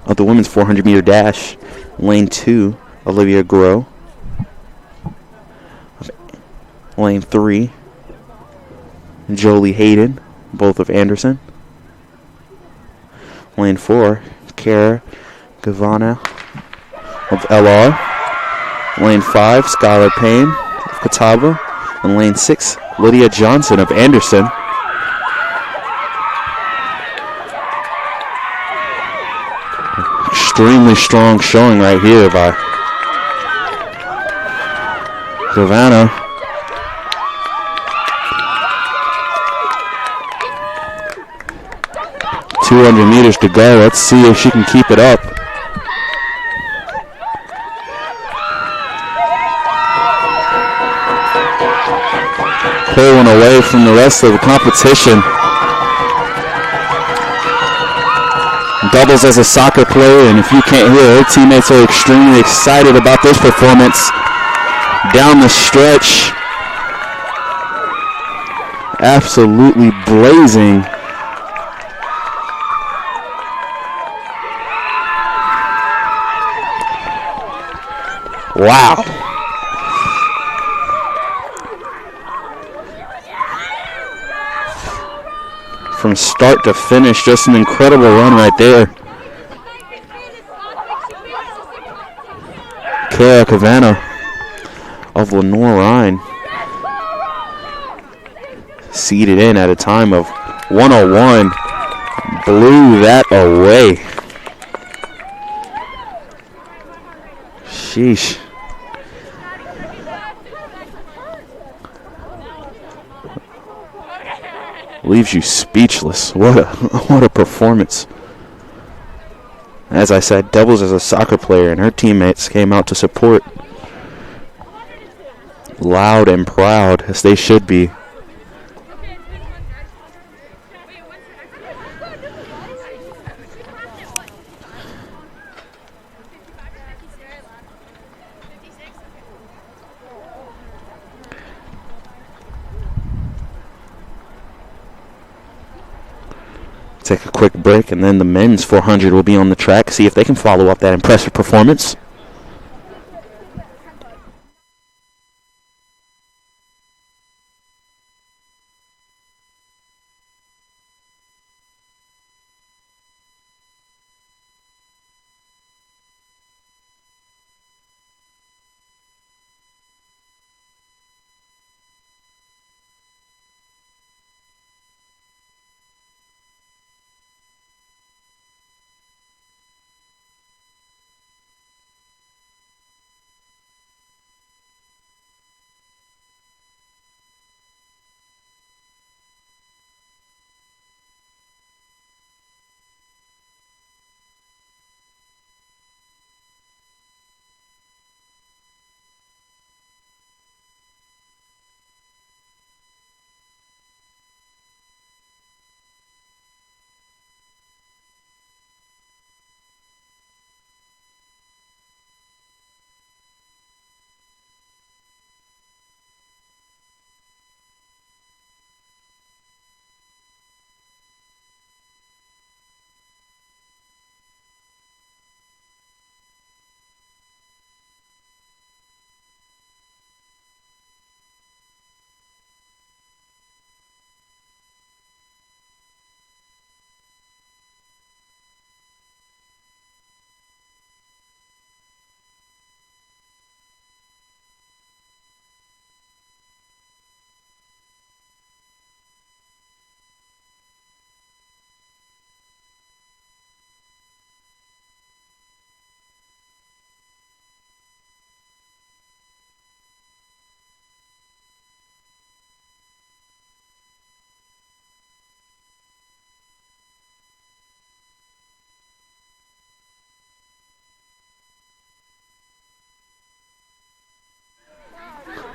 Speaker 1: of the women's 400-meter dash. Lane 2, Olivia Groh. Lane 3, Jolie Hayden, both of Anderson. Lane 4, Kara Gavana of LR. Lane 5, Skylar Payne of Catawba. And lane 6, Lydia Johnson of Anderson. Extremely strong showing right here by Gavana. .200 meters to go. Let's see if she can keep it up. Pulling away from the rest of the competition. Doubles as a soccer player, and if you can't hear, her teammates are extremely excited about this performance down the stretch. Absolutely blazing. Wow. From start to finish, just an incredible run right there. Kara Cavanna of Lenoir-Rhyne seeded in at a time of 101. Blew that away. Sheesh. Leaves you speechless. What a performance. As I said, doubles as a soccer player, and her teammates came out to support. Loud and proud, as they should be. Take a quick break, and then the men's 400 will be on the track. See if they can follow up that impressive performance.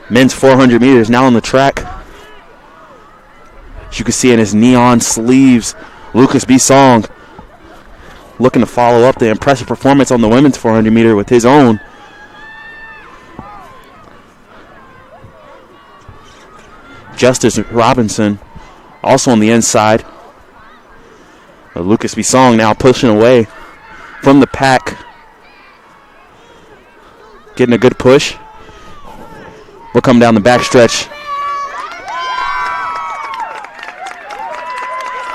Speaker 1: Men's 400 meters now on the track. As you can see in his neon sleeves, Lucas Bisong looking to follow up the impressive performance on the women's 400 meter with his own. Justice Robinson also on the inside. Lucas Bisong now pushing away from the pack. Getting a good push. We'll come down the backstretch.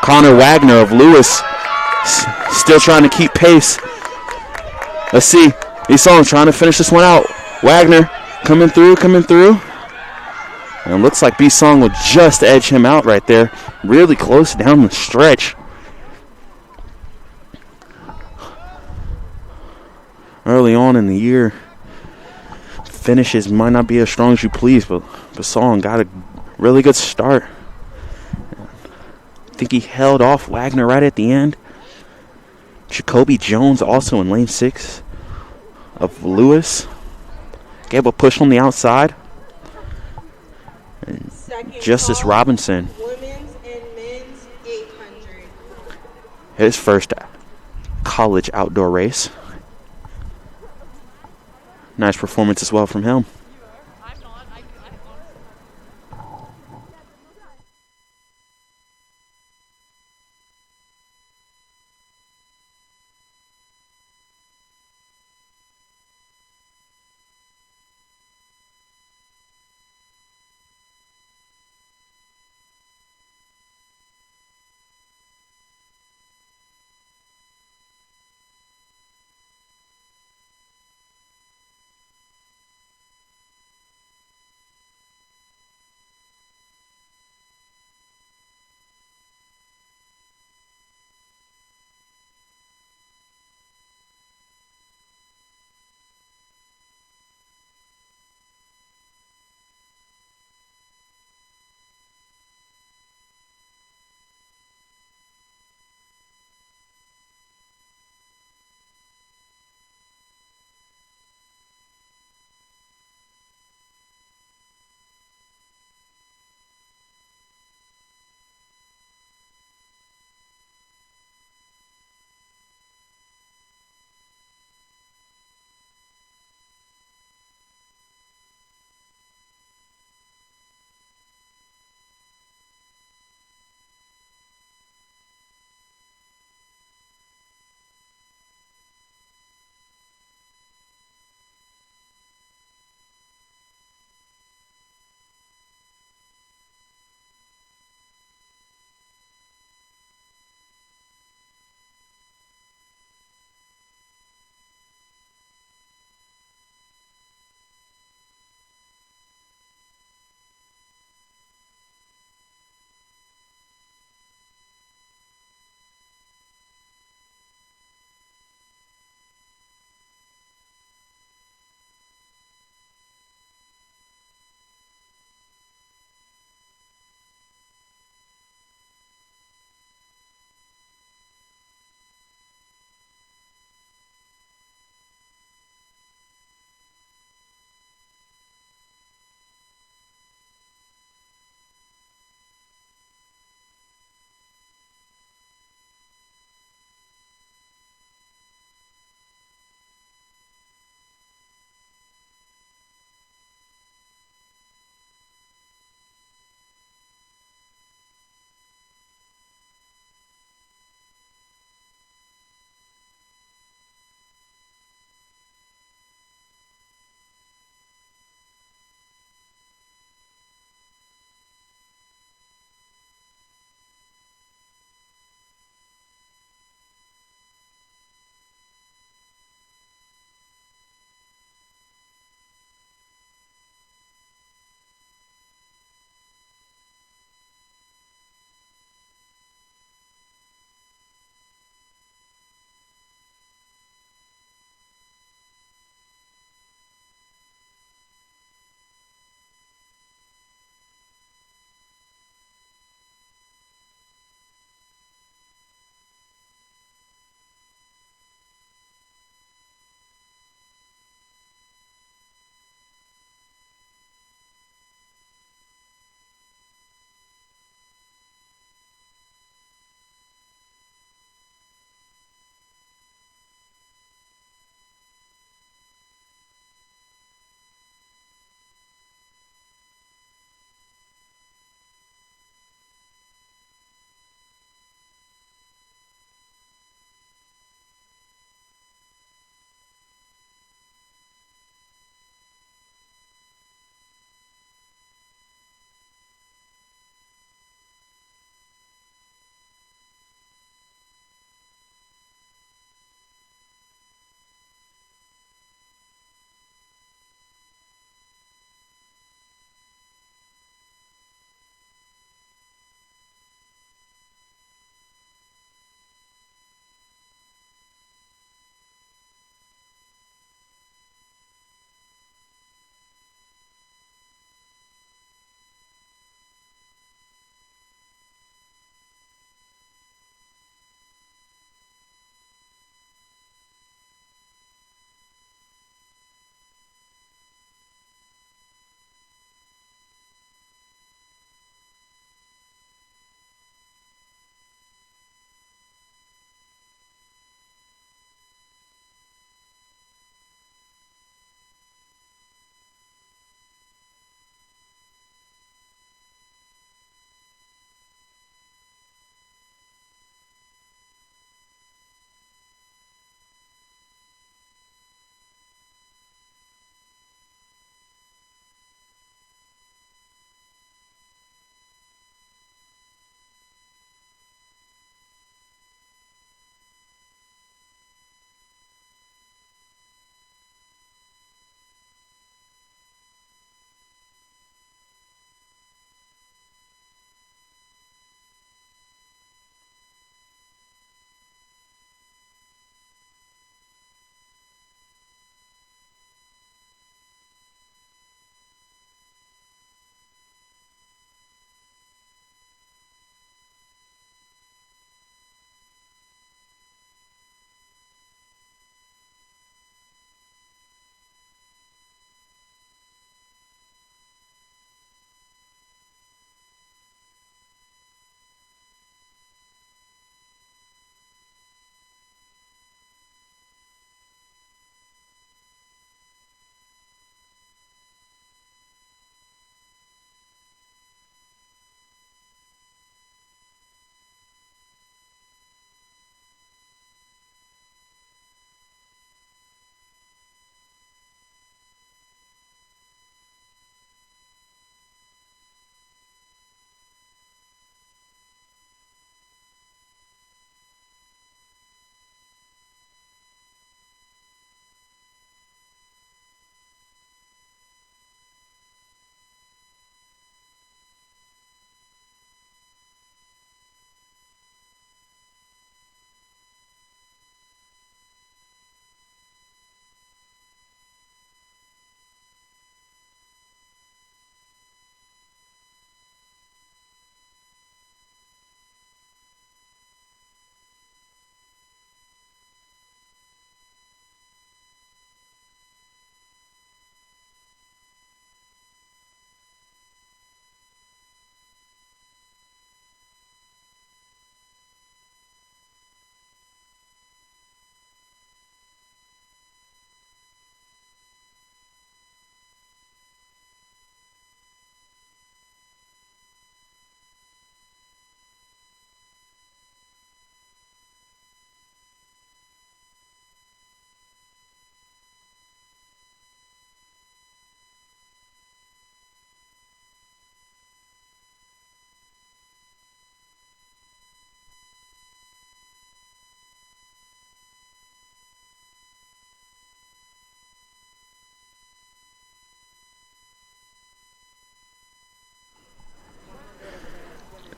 Speaker 1: Connor Wagner of Lewis still trying to keep pace. Let's see. Bisong trying to finish this one out. Wagner coming through. And it looks like Bisong will just edge him out right there. Really close down the stretch. Early on in the year, finishes might not be as strong as you please, but Bisong got a really good start. I think he held off Wagner right at the end. Jacoby Jones also in lane 6 of Lewis. Gave a push on the outside. And Justice Robinson.
Speaker 2: Women's and men's 800.
Speaker 1: His first college outdoor race. Nice performance as well from him.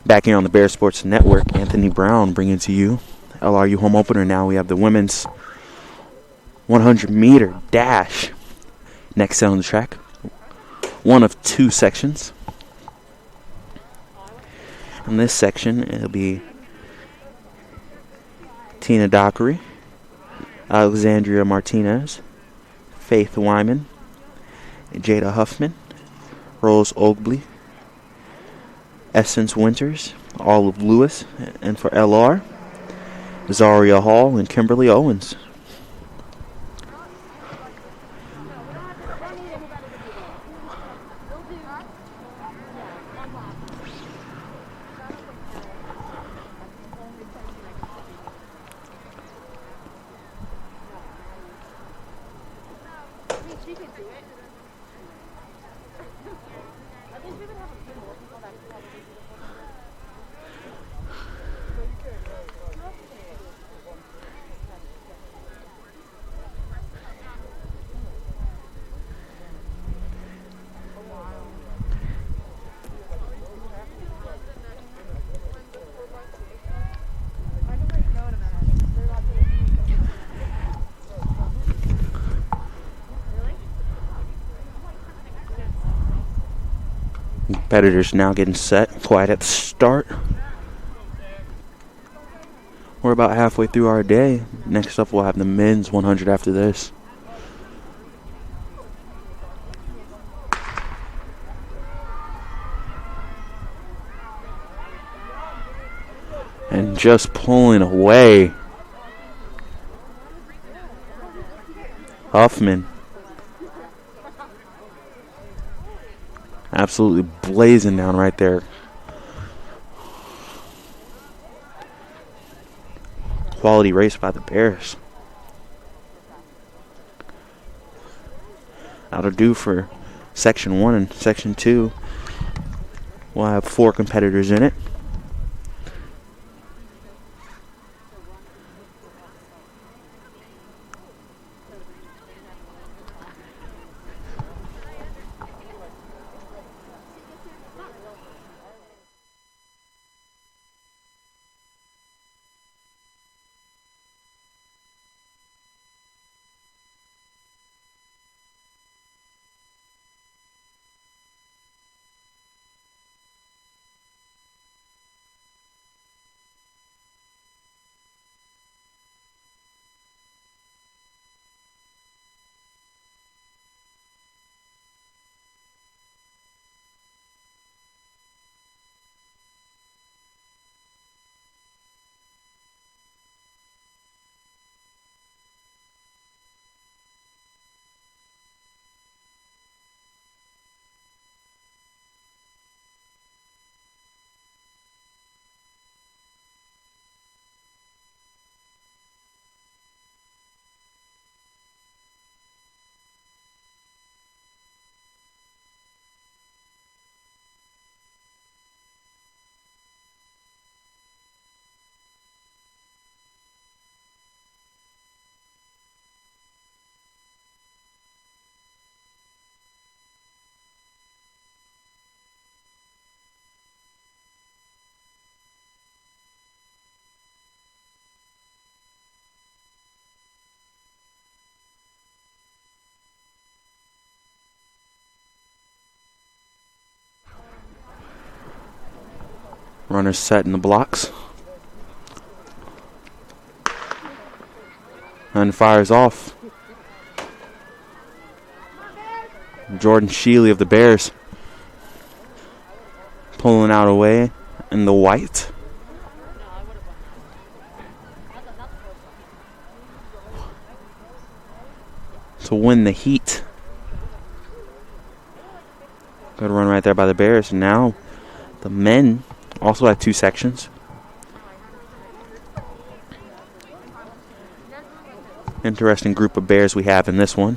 Speaker 1: Back here on the Bear Sports Network, Anthony Brown bringing to you LRU home opener. Now we have the women's 100-meter dash next on the track. One of two sections. In this section, it'll be Tina Dockery, Alexandria Martinez, Faith Wyman, Jada Huffman, Rose Ogley, Essence Winters, Olive Lewis, and for LR, Zaria Hall and Kimberly Owens. Competitors now getting set, quiet at the start. We're about halfway through our day. Next up, we'll have the men's 100 after this. And just pulling away. Huffman. Absolutely blazing down right there. Quality race by the Bears. That'll do for Section 1 and Section 2. We'll have 4 competitors in it. Runners set in the blocks. And fires off. Jordan Sheely of the Bears pulling out away in the white. To win the heat. Good run right there by the Bears. Now the men also have 2 sections. Interesting group of Bears we have in this one.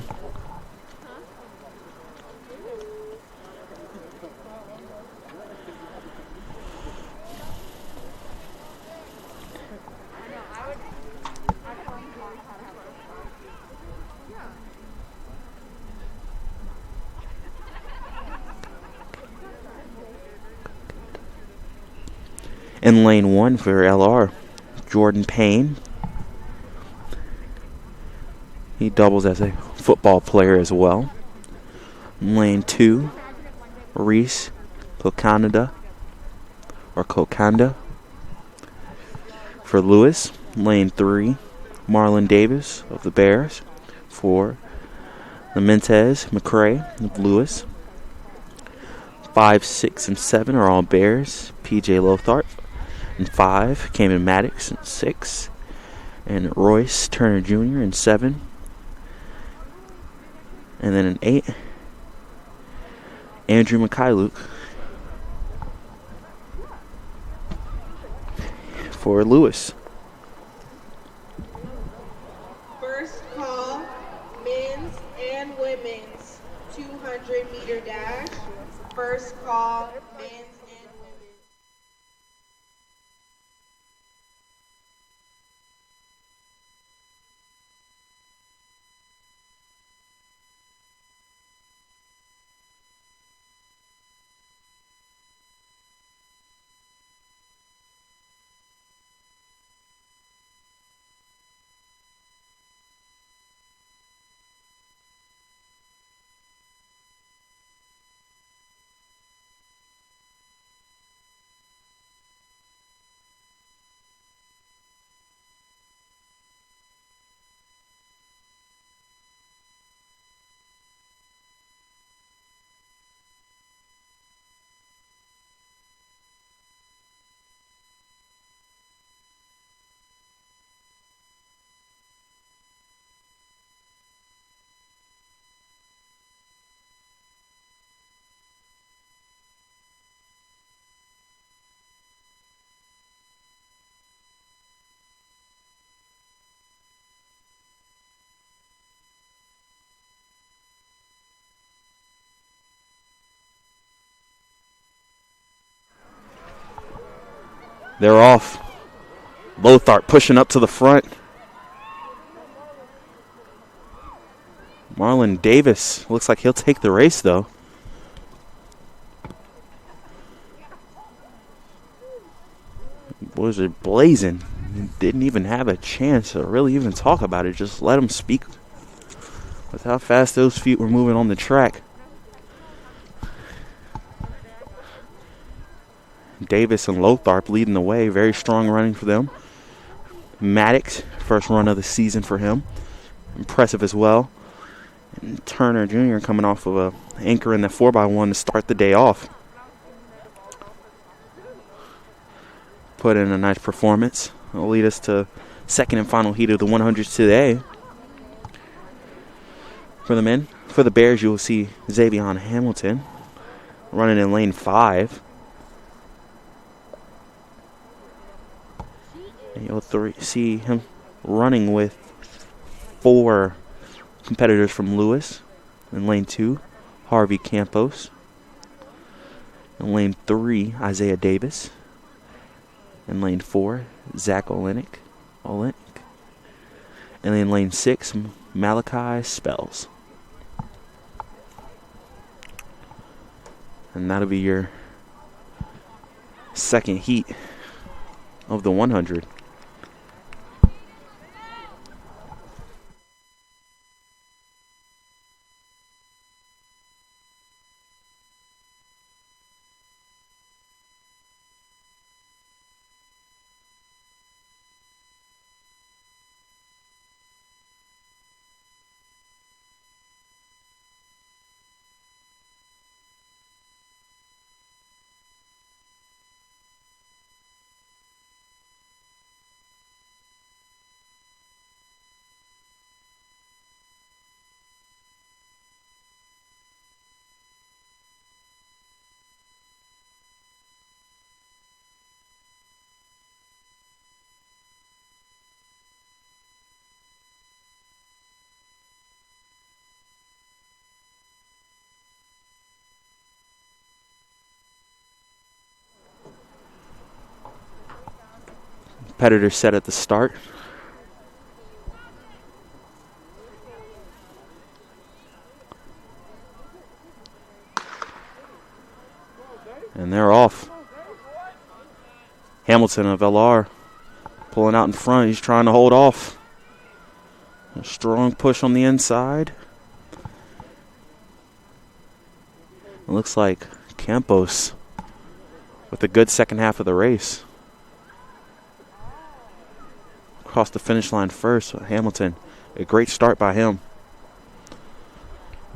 Speaker 1: In lane 1 for LR, Jordan Payne. He doubles as a football player as well. In lane 2, Reese Kokanda for Lewis. Lane 3, Marlon Davis of the Bears for the Mentes McCray of Lewis. 5, 6, and 7 are all Bears. PJ Lotharp. And 5, Cayman Maddox. And 6, and Royce Turner Jr. And 7. And then in 8, Andrew Mikhailuk for Lewis.
Speaker 2: First call, men's and women's 200-meter dash. First call, men's and women's.
Speaker 1: They're off. Lothart pushing up to the front. Marlon Davis looks like he'll take the race, though. Boys are blazing. Didn't even have a chance to really even talk about it. Just let them speak with how fast those feet were moving on the track. Davis and Lotharp leading the way. Very strong running for them. Maddox, first run of the season for him. Impressive as well. And Turner Jr. coming off of a anchor in the 4x1 to start the day off. Put in a nice performance. It'll lead us to second and final heat of the 100s today. For the men, for the Bears, you'll see Xavion Hamilton running in lane 5. And you'll see him running with 4 competitors from Lewis. In lane 2, Harvey Campos. In lane 3, Isaiah Davis. In lane 4, Zach Olenek. And in lane 6, Malachi Spells. And that'll be your second heat of the 100. Competitors set at the start. And they're off. Hamilton of LR pulling out in front. He's trying to hold off. A strong push on the inside. It looks like Campos with a good second half of the race. Across the finish line first with Hamilton. A great start by him.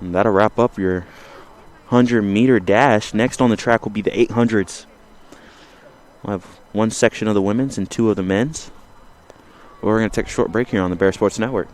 Speaker 1: And that'll wrap up your 100-meter dash. Next on the track will be the 800s. We'll have one section of the women's and two of the men's. We're going to take a short break here on the Bear Sports Network.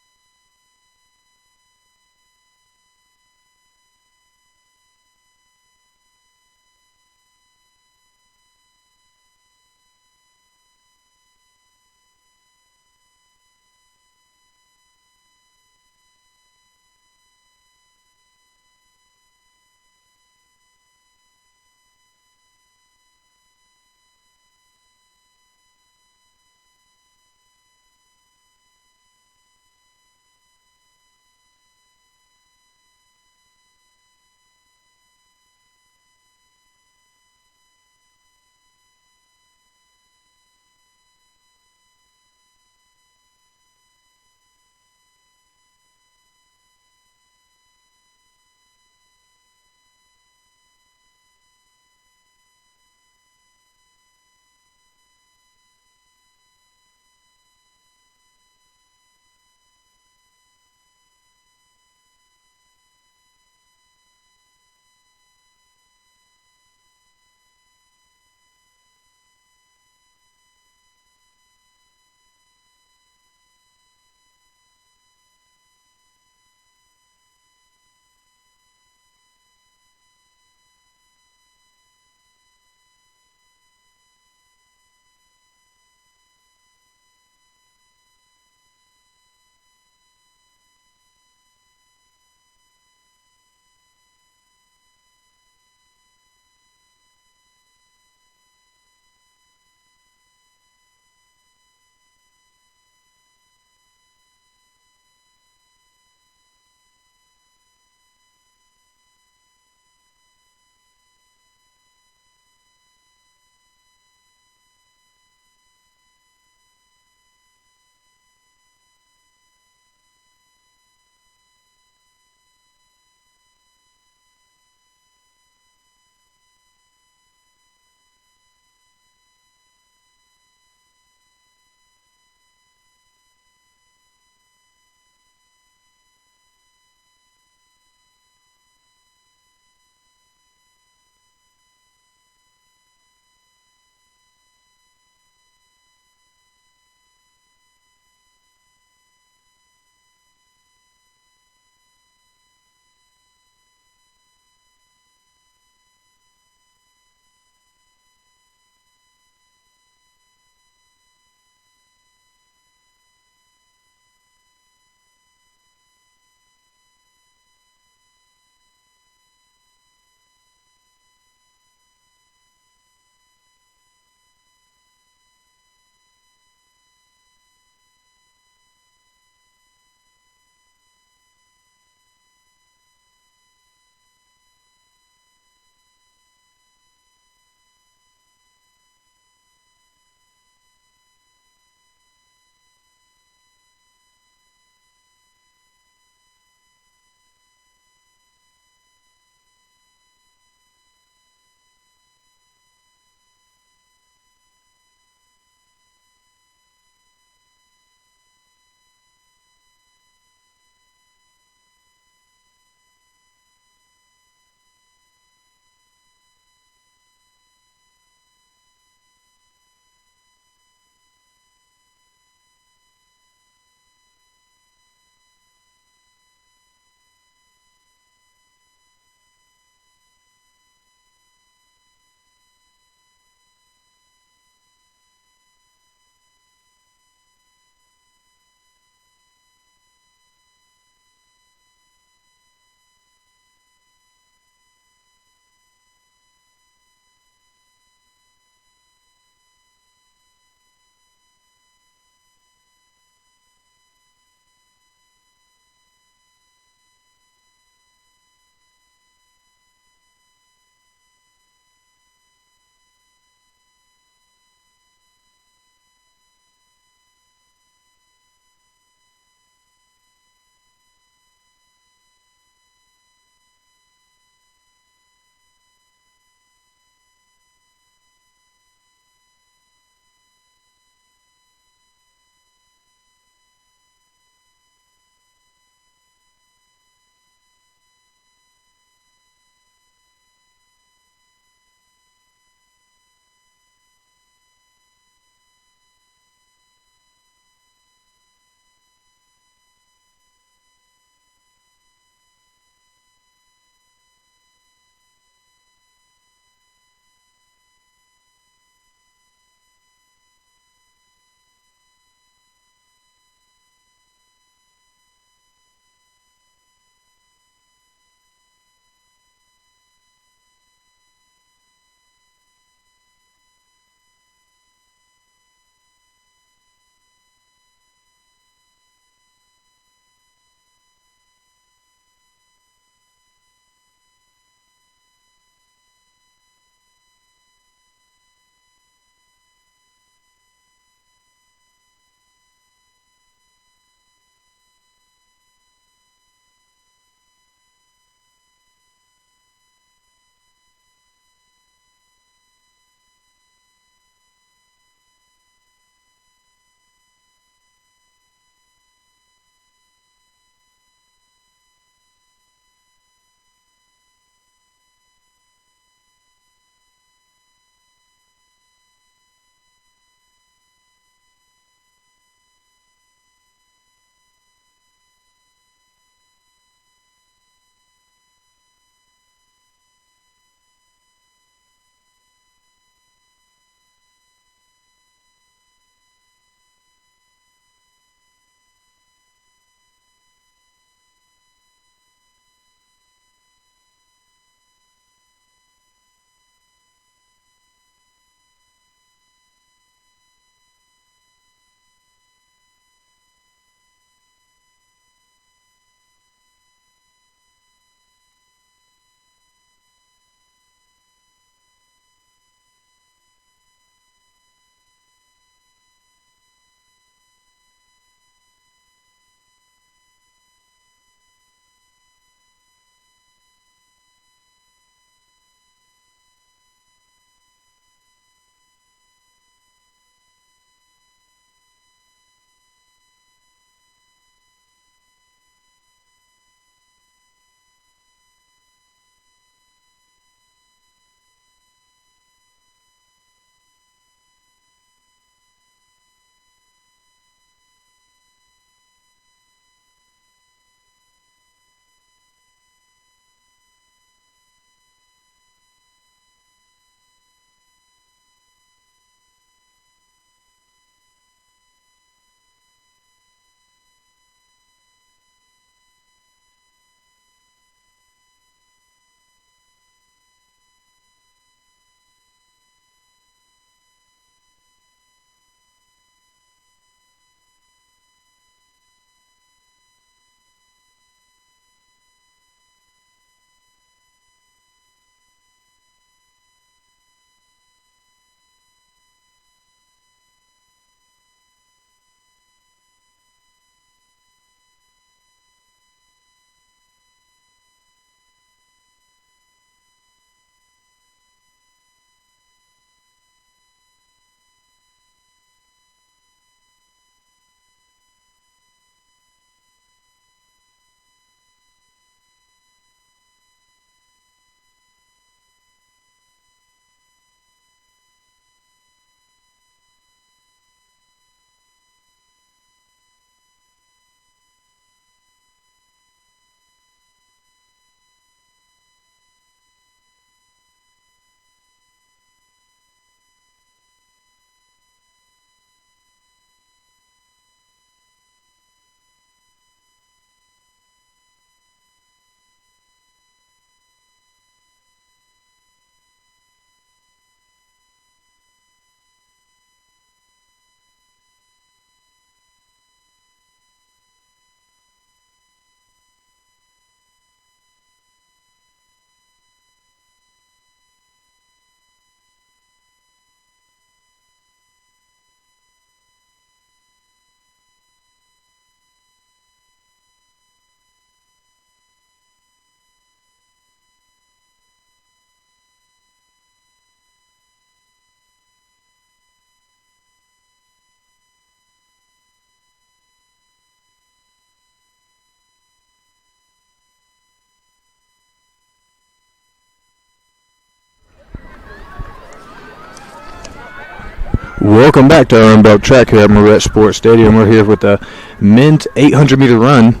Speaker 3: Welcome back to our Unbelt Track here at Marette Sports Stadium. We're here with the men's 800-meter run,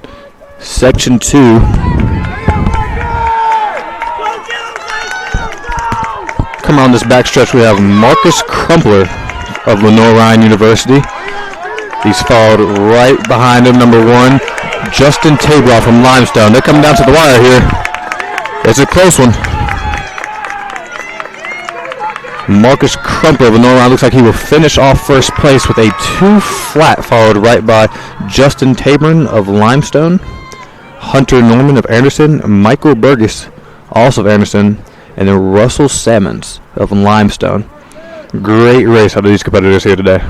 Speaker 3: Section 2. Come on this backstretch, we have Marcus Crumpler of Lenoir-Rhyne University. He's followed right behind him, number 1, Justin Tabor from Limestone. They're coming down to the wire here. It's a close one. Marcus Crumpler of Lenoir-Rhyne looks like he will finish off first place with a 2 flat, followed right by Justin Tabor of Limestone, Hunter Norman of Anderson, Michael Burgess, also of Anderson, and then Russell Sammons of Limestone. Great race out of these competitors here today.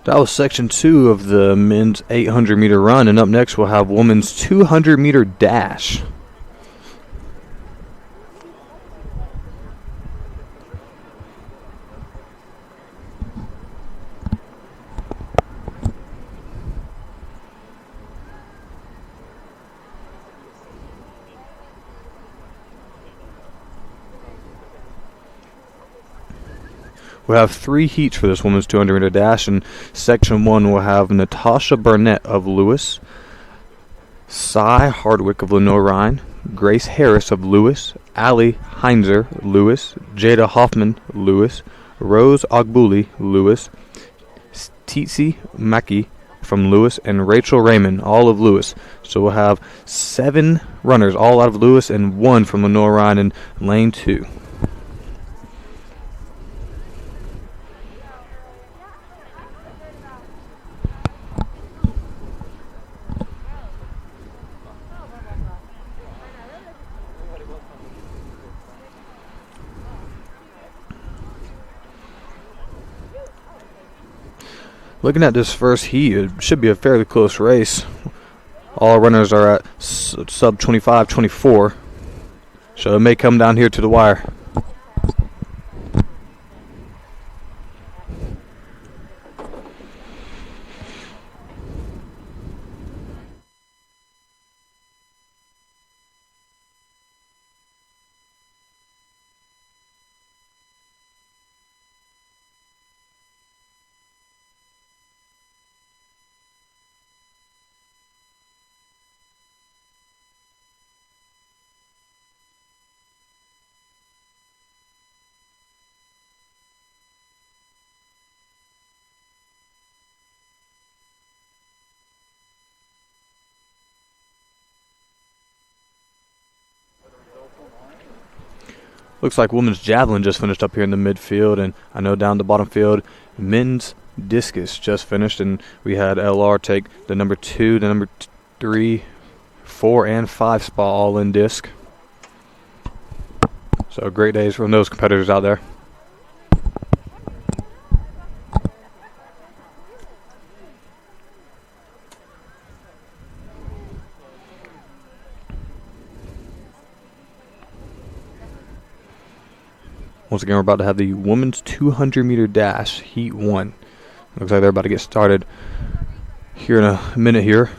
Speaker 3: That was Section 2 of the men's 800-meter run, and up next we'll have women's 200-meter dash. We'll have 3 heats for this women's 200-meter dash. In Section 1, we'll have Natasha Burnett of Lewis, Cy Hardwick of Lenoir-Rhyne, Grace Harris of Lewis, Allie Heinzer, Lewis, Jada Hoffman, Lewis, Rose Ogbuli, Lewis, Titsi Mackey from Lewis, and Rachel Raymond, all of Lewis. So we'll have 7 runners, all out of Lewis, and 1 from Lenoir-Rhyne in lane 2. Looking at this first heat, it should be a fairly close race. All runners are at sub 25-24, so it may come down here to the wire. Looks like women's javelin just finished up here in the midfield, and I know down the bottom field, men's discus just finished, and we had LR take the number 2, the number 3, 4, and 5 spot all in disc. So great days from those competitors out there. Once again, we're about to have the women's 200-meter dash, Heat 1. Looks like they're about to get started here in a minute here.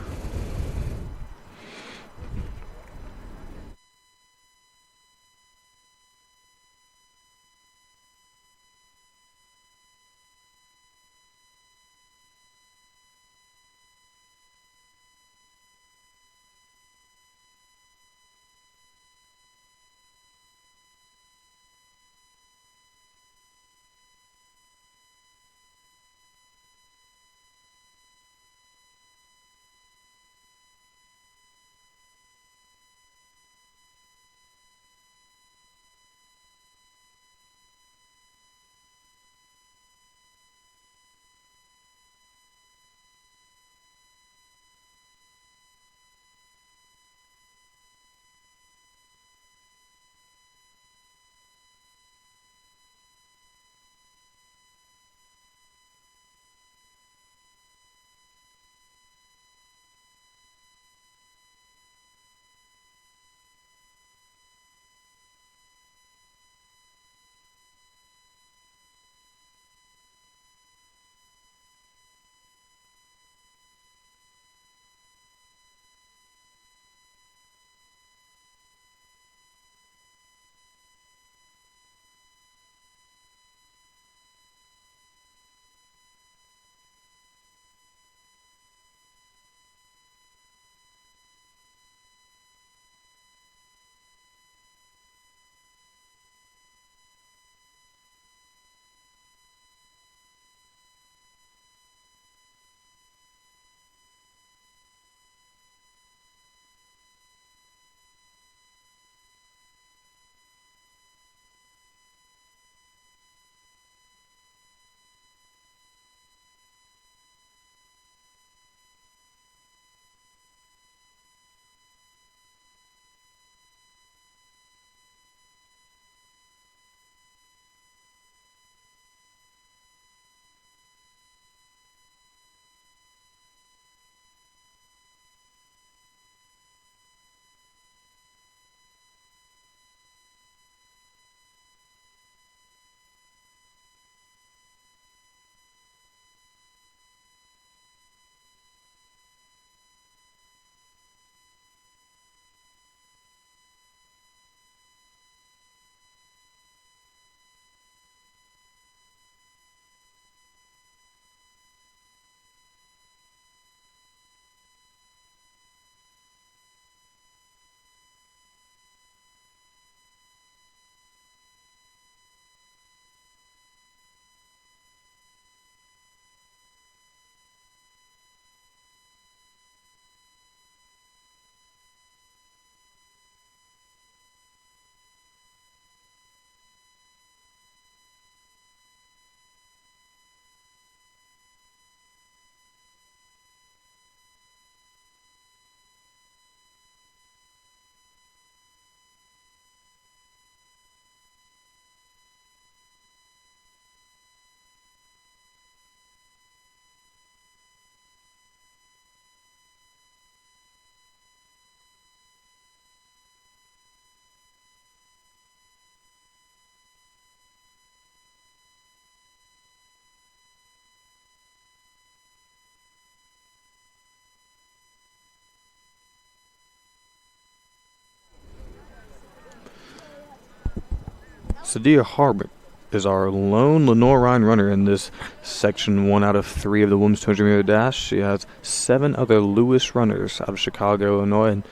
Speaker 3: Sadia Hardwick is our lone Lenoir-Rhyne runner in this section 1 out of 3 of the women's 200-meter dash. She has 7 other Lewis runners out of Chicago, Illinois, and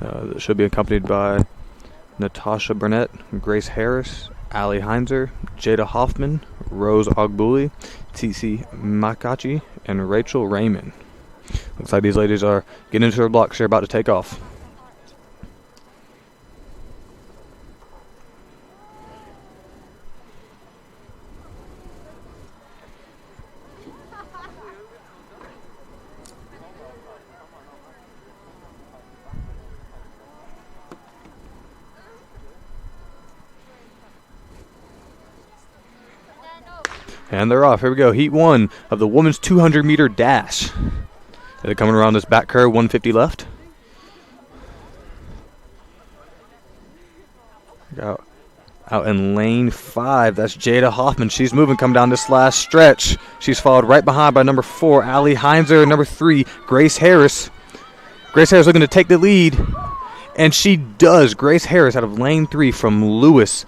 Speaker 3: that should be accompanied by Natasha Burnett, Grace Harris, Allie Heinzer, Jada Hoffman, Rose Ogbuli, Tisi Makachi, and Rachel Raymond. Looks like these ladies are getting into their blocks. They're about to take off. And they're off. Here we go. Heat 1 of the women's 200-meter dash. They're coming around this back curve, 150 left. Out in lane 5, that's Jada Hoffman. She's moving, come down this last stretch. She's followed right behind by number 4, Allie Heinzer, number 3, Grace Harris. Grace Harris looking to take the lead, and she does. Grace Harris out of lane 3 from Lewis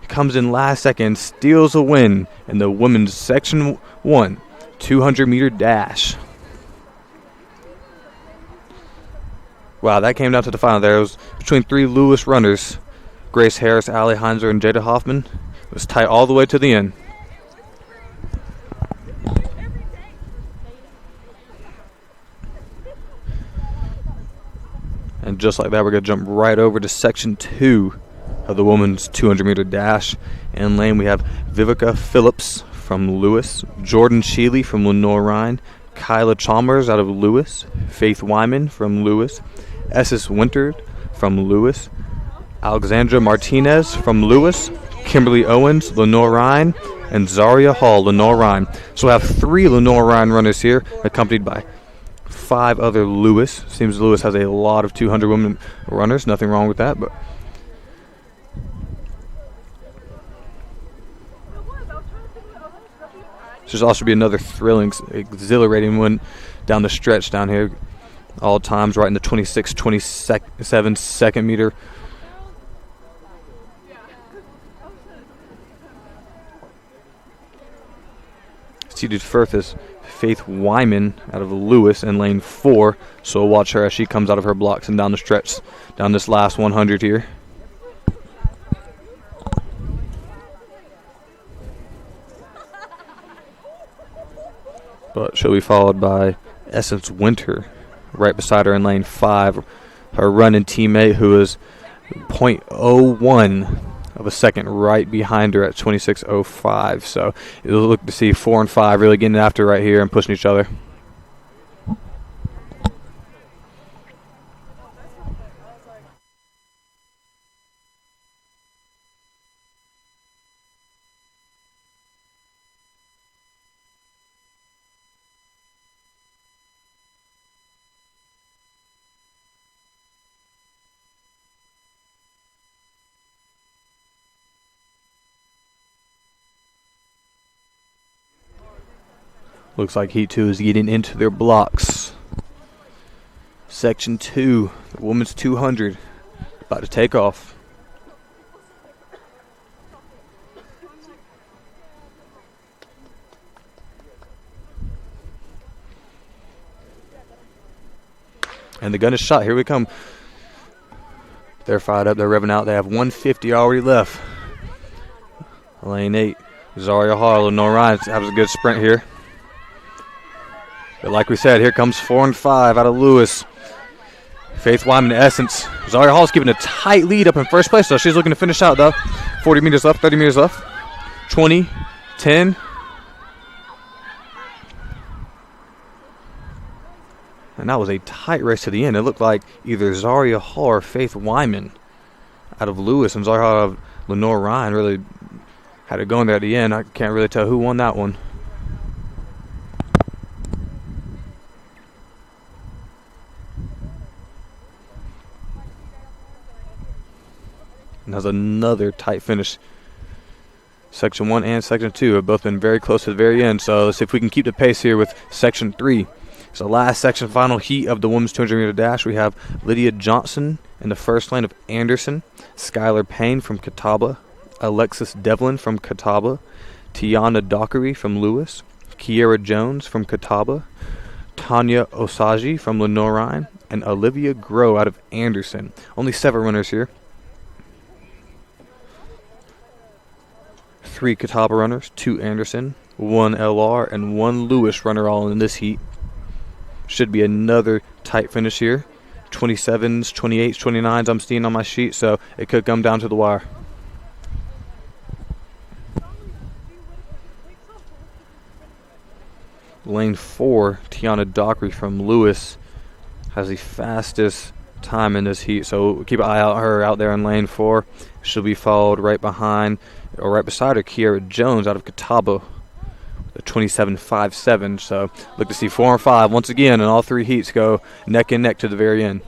Speaker 3: comes in last second, steals a win in the women's section 1 200-meter dash. Wow, that came down to the final there. It was between 3 Lewis runners, Grace Harris, Allie Heinzer, and Jada Hoffman. It was tight all the way to the end. And just like that, we're going to jump right over to section 2 of the women's 200-meter dash. In lane, we have Vivica Phillips from Lewis, Jordan Sheely from Lenoir-Rhyne, Kyla Chalmers out of Lewis, Faith Wyman from Lewis, Esses Winterd from Lewis, Alexandra Martinez from Lewis, Kimberly Owens, Lenoir-Rhyne, and Zaria Hall, Lenoir-Rhyne. So we have 3 Lenoir-Rhyne runners here, accompanied by 5 other Lewis. Seems Lewis has a lot of 200 women runners. Nothing wrong with that, but this should also be another thrilling, exhilarating one down the stretch down here. All times right in the 26, 27 second meter. Seated first is Faith Wyman out of Lewis in lane 4. So we'll watch her as she comes out of her blocks and down the stretch, down this last 100 here. But she'll be followed by Essence Winter right beside her in lane 5. Her running teammate, who is 0.01 of a second right behind her at 26.05. So you'll look to see 4 and 5 really getting after right here and pushing each other. Looks like Heat 2 is getting into their blocks. Section 2, the women's 200, about to take off. And the gun is shot. Here we come. They're fired up. They're revving out. They have 150 already left. Lane 8, Zaria Hall, Lenoir-Rhyne has a good sprint here. But like we said, here comes 4 and 5 out of Lewis. Faith Wyman, Essence. Zaria Hall's keeping a tight lead up in first place, so she's looking to finish out, though. 40 meters left, 30 meters left. 20, 10. And that was a tight race to the end. It looked like either Zaria Hall or Faith Wyman out of Lewis and Zaria Hall out of Lenoir-Rhyne really had it going there at the end. I can't really tell who won that one. And that's another tight finish. Section 1 and Section 2 have both been very close to the very end. So let's see if we can keep the pace here with Section 3. So last section, final heat of the women's 200-meter dash. We have Lydia Johnson in the first lane of Anderson, Skylar Payne from Catawba, Alexis Devlin from Catawba, Tiana Dockery from Lewis, Kiera Jones from Catawba, Tanya Osagi from Lenoir-Rhyne, and Olivia Grow out of Anderson. Only 7 runners here. 3 Catawba runners, 2 Anderson, 1 LR, and 1 Lewis runner all in this heat. Should be another tight finish here. 27s, 28s, 29s I'm seeing on my sheet, so it could come down to the wire. Lane 4, Tiana Dockery from Lewis has the fastest time in this heat, so keep an eye out her out there in lane 4. She'll be followed right behind, or right beside her, Kiera Jones out of Catawba, the 27.57. So look to see 4 and 5 once again, and all 3 heats go neck and neck to the very end.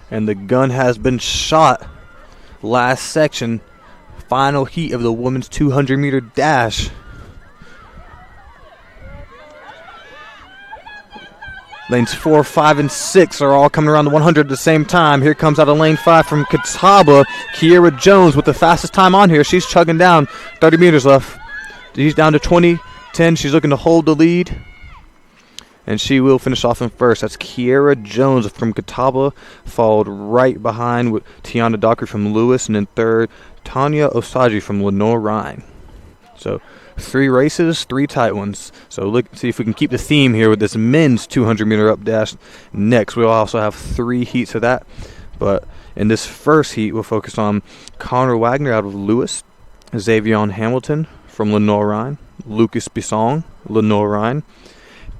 Speaker 3: And the gun has been shot. Last section, final heat of the women's 200-meter dash. Lanes 4, 5, and 6 are all coming around the 100 at the same time. Here comes out of lane 5 from Catawba, Kiera Jones with the fastest time on here. She's chugging down, 30 meters left. She's down to 20:10. She's looking to hold the lead. And she will finish off in first. That's Kiera Jones from Catawba, followed right behind with Tiana Dockery from Lewis, and then third, Tanya Osagi from Lenoir-Rhyne. So 3 races, 3 tight ones. So look, see if we can keep the theme here with this men's 200-meter up dash. Next, we'll also have 3 heats of that. But in this first heat, we'll focus on Connor Wagner out of Lewis, Xavier Hamilton from Lenoir-Rhyne, Lucas Bisson, Lenoir-Rhyne,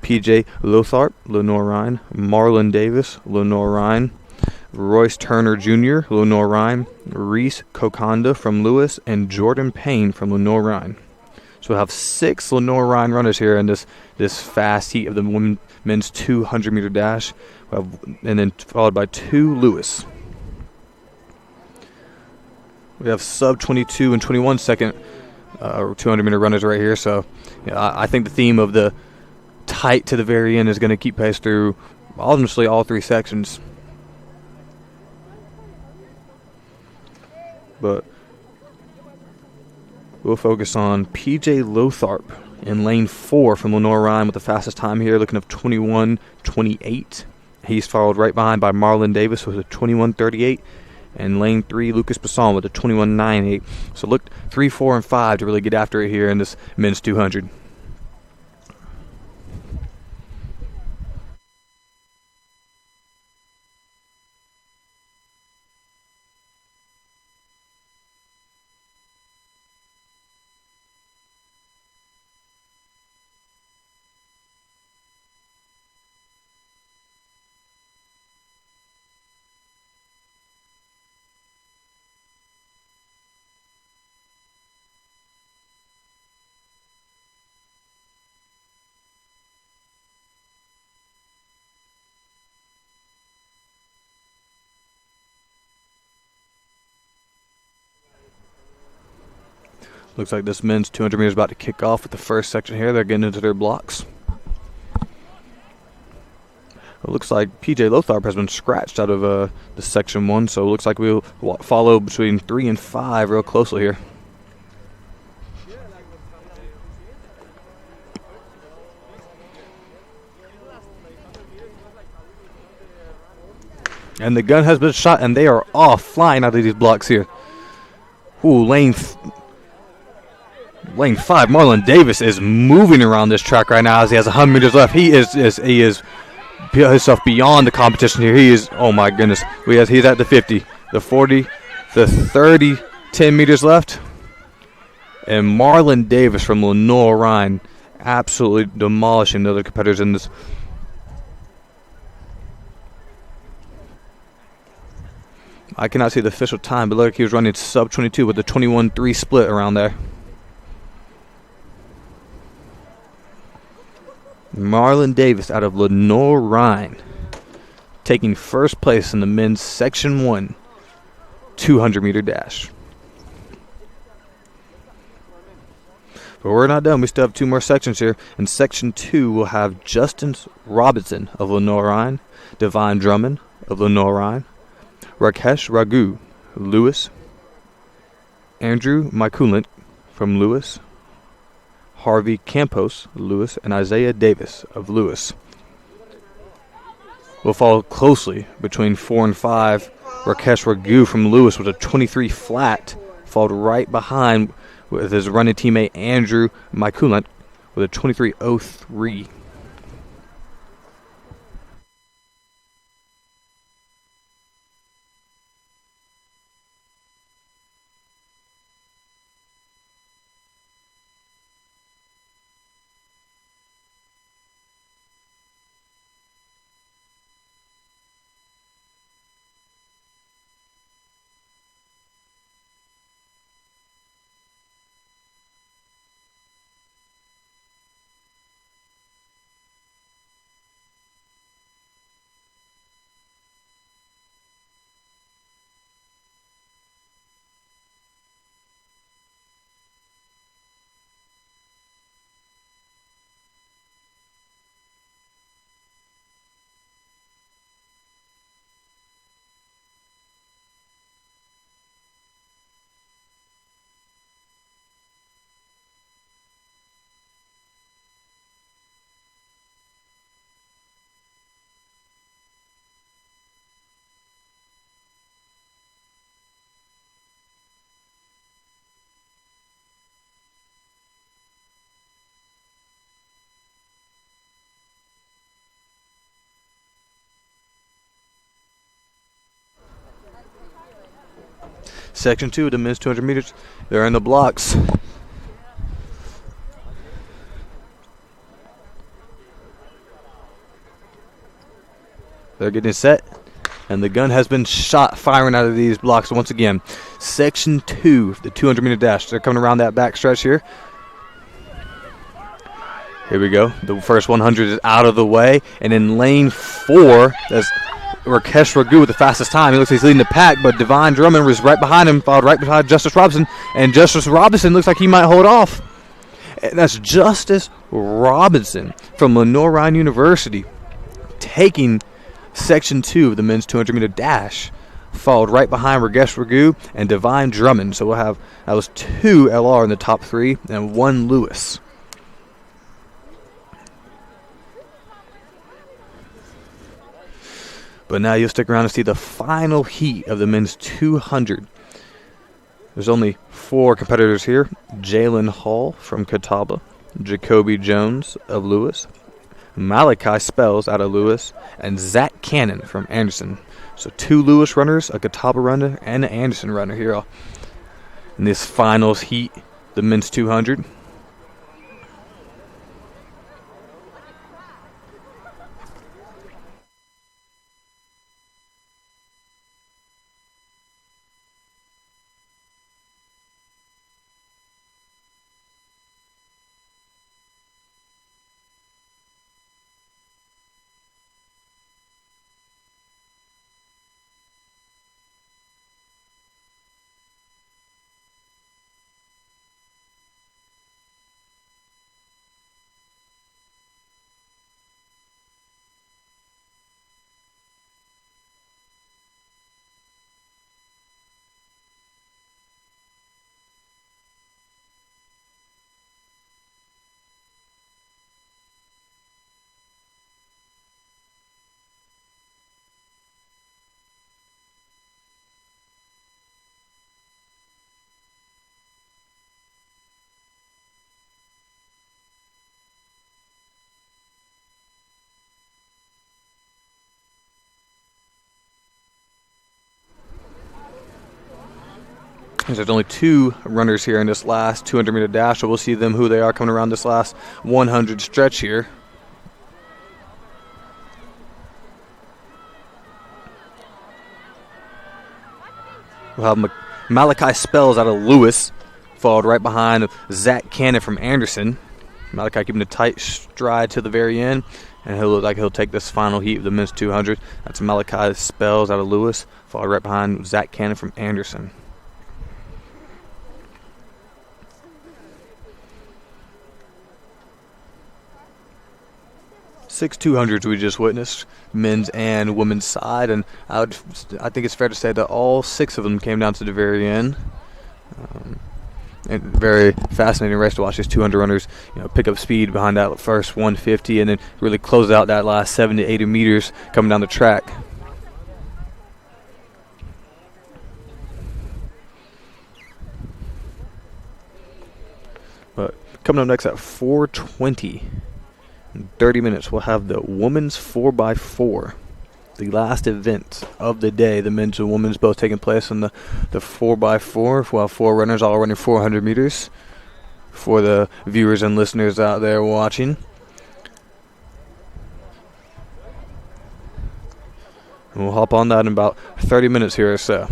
Speaker 3: PJ Lotharp, Lenoir-Rhyne, Marlon Davis, Lenoir-Rhyne, Royce Turner Jr., Lenoir-Rhyne, Reese Kokonda from Lewis, and Jordan Payne from Lenoir-Rhyne. So we'll have 6 Lenoir-Rhyne runners here in this fast heat of the men's 200-meter dash, and then followed by 2 Lewis. We have sub 22 and 21 second 200-meter runners right here. So I think the theme of the tight to the very end is going to keep pace through honestly all 3 sections. But we'll focus on PJ Lotharp in lane 4 from Lenoir-Rhyne with the fastest time here, looking at 21:28. He's followed right behind by Marlon Davis with a 21:38. And lane 3, Lucas Bisson with a 21.98. So look, 3, 4, and 5 to really get after it here in this men's 200. Looks like this men's 200 meters is about to kick off with the first section here. They're getting into their blocks. It looks like PJ Lotharp has been scratched out of the section 1, so it looks like we'll follow between 3 and 5 real closely here. And the gun has been shot, and they are off, flying out of these blocks here. Ooh, Lane 5, Marlon Davis is moving around this track right now as he has 100 meters left. He is himself beyond the competition here. He is, oh my goodness. He's at the 50, the 40, the 30, 10 meters left. And Marlon Davis from Lenoir-Rhyne absolutely demolishing the other competitors in this. I cannot see the official time, but look, he was running sub 22 with a 21-3 split around there. Marlon Davis out of Lenoir-Rhyne taking first place in the men's Section 1 200-meter dash. But we're not done. We still have 2 more sections here. In Section 2, we'll have Justin Robinson of Lenoir-Rhyne, Devine Drummond of Lenoir-Rhyne, Rakesh Raghu, Lewis, Andrew Mikulant from Lewis, Harvey Campos, Lewis, and Isaiah Davis of Lewis. Will follow closely between 4 and 5. Rakesh Raghu from Lewis with a 23 flat, followed right behind with his running teammate Andrew Mikulant with a 23.03. Section 2 of the men's 200 meters. They're in the blocks. They're getting set. And the gun has been shot, firing out of these blocks once again. Section 2 of the 200 meter dash. They're coming around that back stretch here. Here we go. The first 100 is out of the way. And in lane 4, that's Rakesh Raghu with the fastest time. He looks like he's leading the pack, but Devine Drummond was right behind him, followed right behind Justice Robinson. And Justice Robinson looks like he might hold off. And that's Justice Robinson from Lenoir-Rhyne University taking Section 2 of the men's 200 meter dash, followed right behind Rakesh Raghu and Devine Drummond. So we'll have, that was 2 LR in the top 3 and 1 Lewis. But now you'll stick around to see the final heat of the men's 200. There's only 4 competitors here. Jalen Hall from Catawba, Jacoby Jones of Lewis, Malachi Spells out of Lewis, and Zach Cannon from Anderson. So 2 Lewis runners, a Catawba runner, and an Anderson runner here in this finals heat, the men's 200. There's only 2 runners here in this last 200-meter dash, so we'll see them who they are coming around this last 100 stretch here. We'll have Malachi Spells out of Lewis, followed right behind Zach Cannon from Anderson. Malachi keeping a tight stride to the very end, and he'll look like he'll take this final heat of the men's 200. That's Malachi Spells out of Lewis, followed right behind Zach Cannon from Anderson. Six 200s we just witnessed, men's and women's side, and I think it's fair to say that all 6 of them came down to the very end. And very fascinating race to watch these 200 runners, pick up speed behind that first 150, and then really close out that last 70 to 80 meters coming down the track. But coming up next at 4:20. In 30 minutes, we'll have the women's 4x4, the last event of the day. The men's and women's both taking place on the 4x4. We'll have 4 runners all running 400 meters for the viewers and listeners out there watching. And we'll hop on that in about 30 minutes here or so.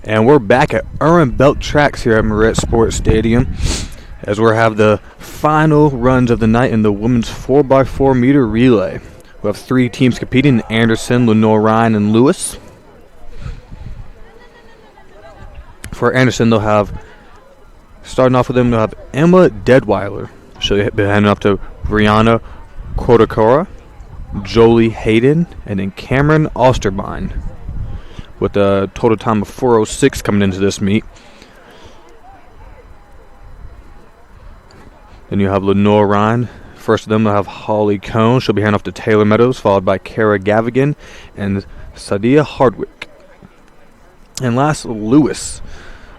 Speaker 3: And we're back at Urban Belt Tracks here at Moret Sports Stadium as we have the final runs of the night in the women's 4x4 meter relay. We have 3 teams competing: Anderson, Lenoir-Rhyne, and Lewis. For Anderson, they'll have, starting off with them, they'll have Emma Deadweiler. She'll be handing up to Brianna Kodakora, Jolie Hayden, and then Cameron Osterbein, with a total time of 4:06 coming into this meet. Then you have Lenoir-Rhyne. First of them, they'll have Holly Cohn. She'll be handing off to Taylor Meadows, followed by Kara Gavigan and Sadia Hardwick. And last, Lewis.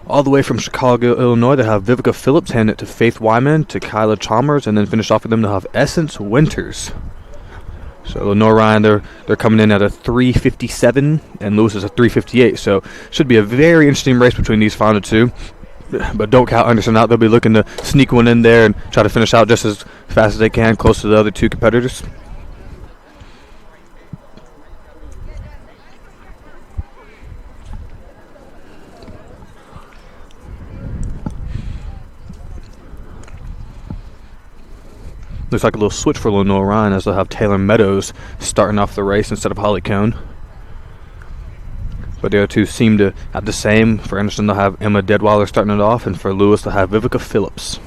Speaker 3: All the way from Chicago, Illinois, they have Vivica Phillips hand it to Faith Wyman, to Kyla Chalmers, and then finish off with them, they'll have Essence Winters. So Lenoir-Rhyne, they're coming in at a 3:57, and Lewis is a 3:58. So should be a very interesting race between these final two. But don't count Anderson out. They'll be looking to sneak one in there and try to finish out just as fast as they can, close to the other 2 competitors. Looks like a little switch for Lenoir-Rhyne as they'll have Taylor Meadows starting off the race instead of Holly Cohn. But the other 2 seem to have the same. For Anderson, they'll have Emma Deadweiler starting it off, and for Lewis, they'll have Vivica Phillips.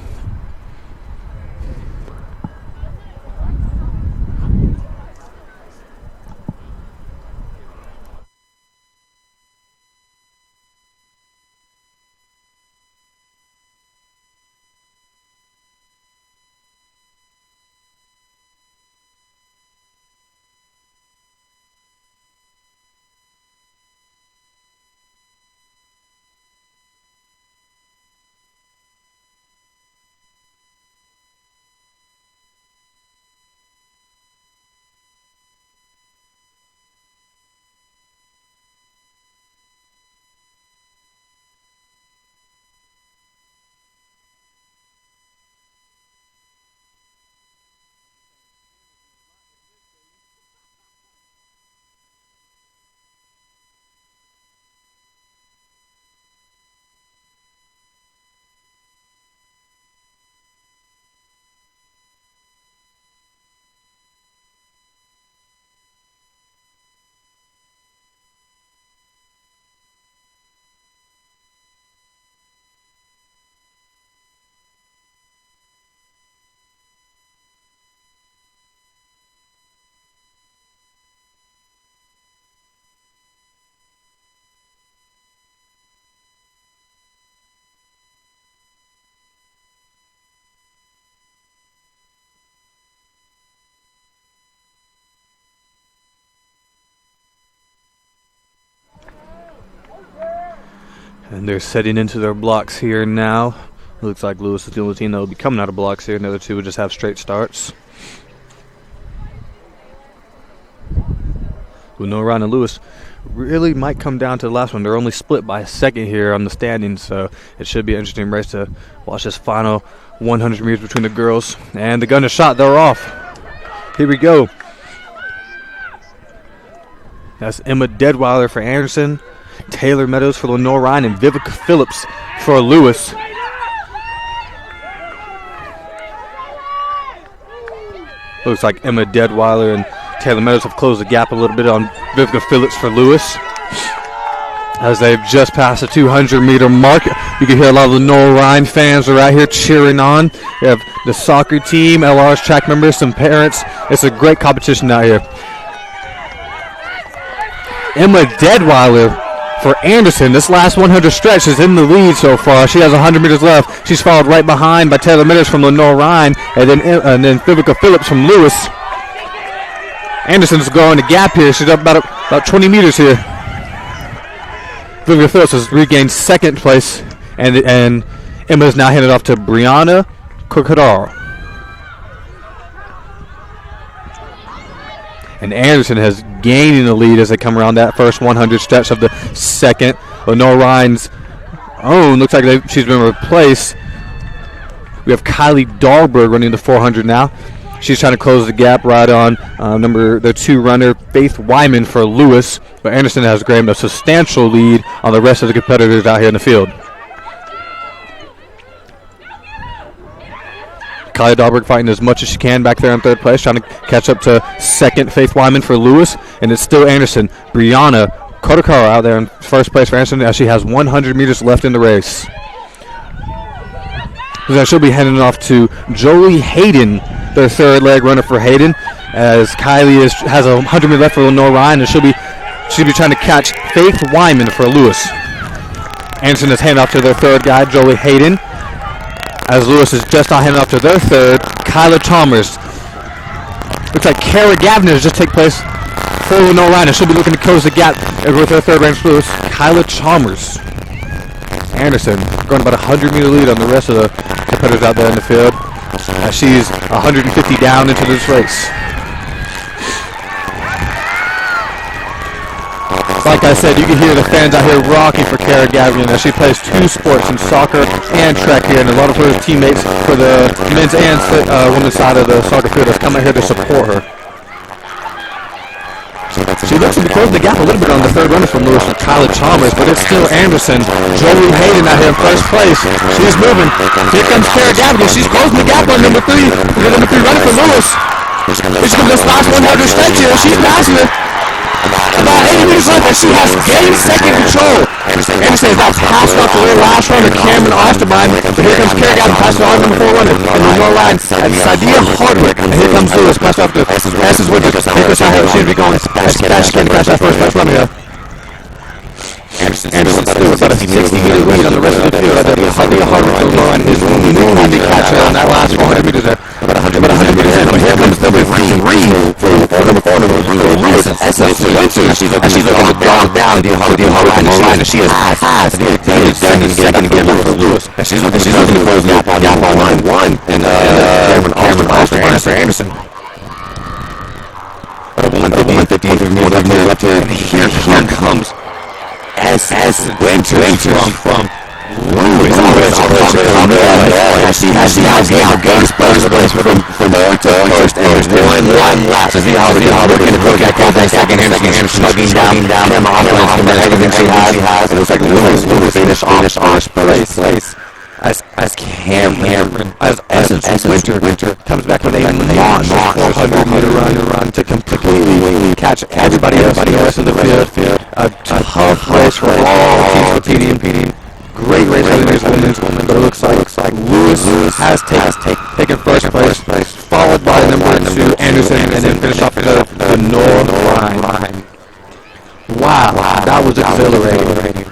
Speaker 3: And they're setting into their blocks here now. Looks like Lewis is the only team that will be coming out of blocks here. The other 2 will just have straight starts. Lenoir-Rhyne and Lewis really might come down to the last one. They're only split by a second here on the standings, so it should be an interesting race to watch this final 100 meters between the girls. And the gun is shot. They're off. Here we go. That's Emma Deadweiler for Anderson, Taylor Meadows for Lenoir-Rhyne, and Vivica Phillips for Lewis. Looks like Emma Deadweiler and Taylor Meadows have closed the gap a little bit on Vivica Phillips for Lewis, as they've just passed the 200-meter mark. You can hear a lot of Lenoir-Rhyne fans are right here cheering on. We have the soccer team, LR's track members, some parents. It's a great competition out here. Emma Deadweiler for Anderson, this last 100 stretch, is in the lead so far. She has 100 meters left. She's followed right behind by Taylor Meadows from Lenoir-Rhyne, and then Vivica Phillips from Lewis. Anderson's going the gap here. She's up about 20 meters here. Vivica Phillips has regained second place, and Emma is now handed off to Brianna Kokadar. And Anderson has gaining the lead as they come around that first 100 stretch of the second. Lenoir-Rhyne's own looks like she's been replaced. We have Kylie Dahlberg running the 400 now. She's trying to close the gap right on the 2 runner, Faith Wyman for Lewis. But Anderson has gained a substantial lead on the rest of the competitors out here in the field. Kylie Dahlberg fighting as much as she can back there in 3rd place, trying to catch up to 2nd, Faith Wyman for Lewis. And it's still Anderson. Brianna Kodakara out there in 1st place for Anderson as she has 100 meters left in the race. So she'll be heading off to Jolie Hayden, their 3rd leg runner for Hayden, as Kylie has 100 meters left for Lenoir-Rhyne, and she'll be trying to catch Faith Wyman for Lewis. Anderson is handing off to their 3rd guy, Jolie Hayden, as Lewis is just not handing off to their 3rd, Kyla Chalmers. Looks like Kara Gavin has just taken place for Lenoir-Rhyne, and she'll be looking to close the gap with her 3rd range Lewis, Kyla Chalmers. Anderson going about 100-meter lead on the rest of the competitors out there in the field, as she's 150 down into this race. Like I said, you can hear the fans out here rocking for Kara Gavin as she plays 2 sports in soccer and track here, and a lot of her teammates for the men's and women's side of the soccer field have come out here to support her. She looks to be closing the gap a little bit on the 3rd runner from Lewis and Kyla Chalmers, but it's still Anderson. Jolie Hayden out here in 1st place. She's moving. Here comes Kara Gavin. She's closing the gap on number 3. The number 3 runner for Lewis. Here she comes this last 100 stretch here. She's passing it. About 80 meters left, and she has gained 2nd control. Anderson is now passing off the last runner, Cameron Osterbein. So here comes Kara Gavin, passing on number 4 runner. And Lenoir-Rhyne, Sadia Hardwick. And here comes Lewis, passing off to Esses Woodruff. Here goes how she's be going as fast as she can to catch that 1st place runner here. Anderson still about a 60-meter lead on the rest of the field. Sadia Hardwick will go on his trying to catch her on that last 400 meters there. About 100 meters in. Here comes number 3 for number 4 Lewis and Esses. She's looking to down the Lenoir-Rhyne, and she is fast. Second again for Lewis. And she's looking to close the gap on line 1. And Cameron Osterbein for Anderson. 150 meters left here. And here comes S. Winter from Lewis. She has gained first place from there to first and 1 lap. So see how we're going to look at that second and snugging down him off from everything she has. It looks like Lewis finished on first place. As Cameron, as Winter comes back with a long 400-meter run to completely catch everybody else in the rest of the field. A tough race for all teams competing. Great race for the women, but it looks like Lewis has taken first place, followed by number 2 Anderson, and then finished off the Lenoir-Rhyne. Wow, that was exhilarating.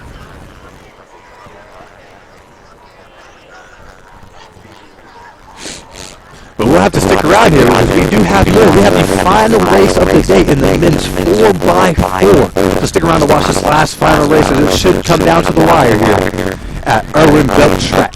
Speaker 3: But we'll have to stick around here because we do have more. We have the final race of the day in the men's 4x4. So stick around to watch this last final race, as it should come down to the wire here at Irwin Belk Track.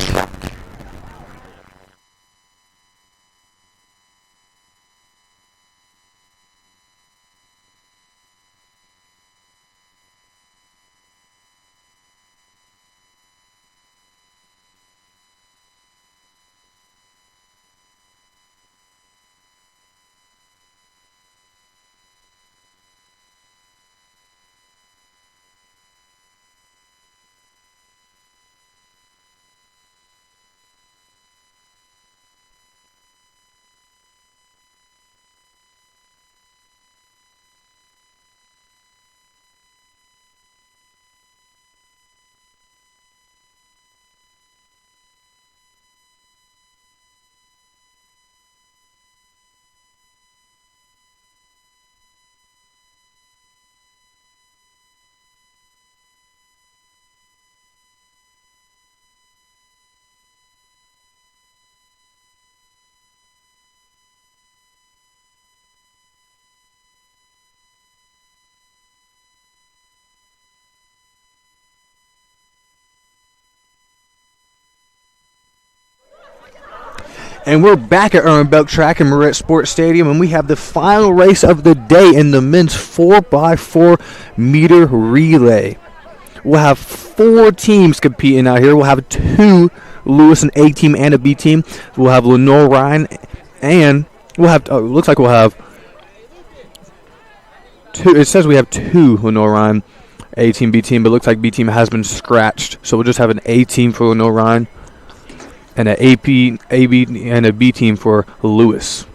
Speaker 3: And we're back at Irwin Belk Track and Moret Sports Stadium, and we have the final race of the day in the men's 4x4 meter relay. We'll have 4 teams competing out here. We'll have 2 Lewis and A team and a B team. We'll have Lenoir-Rhyne and We'll have. Looks like we'll have two. It says we have two Lenoir-Rhyne A team, B team, but it looks like B team has been scratched. So we'll just have an A team for Lenoir-Rhyne and an AB, and a B team for Lewis.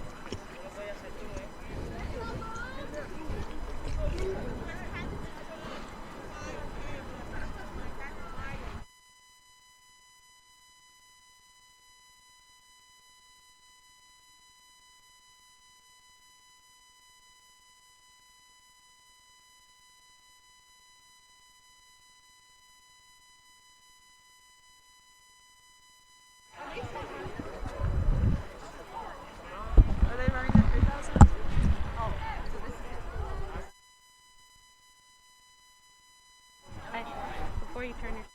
Speaker 4: Before you turn your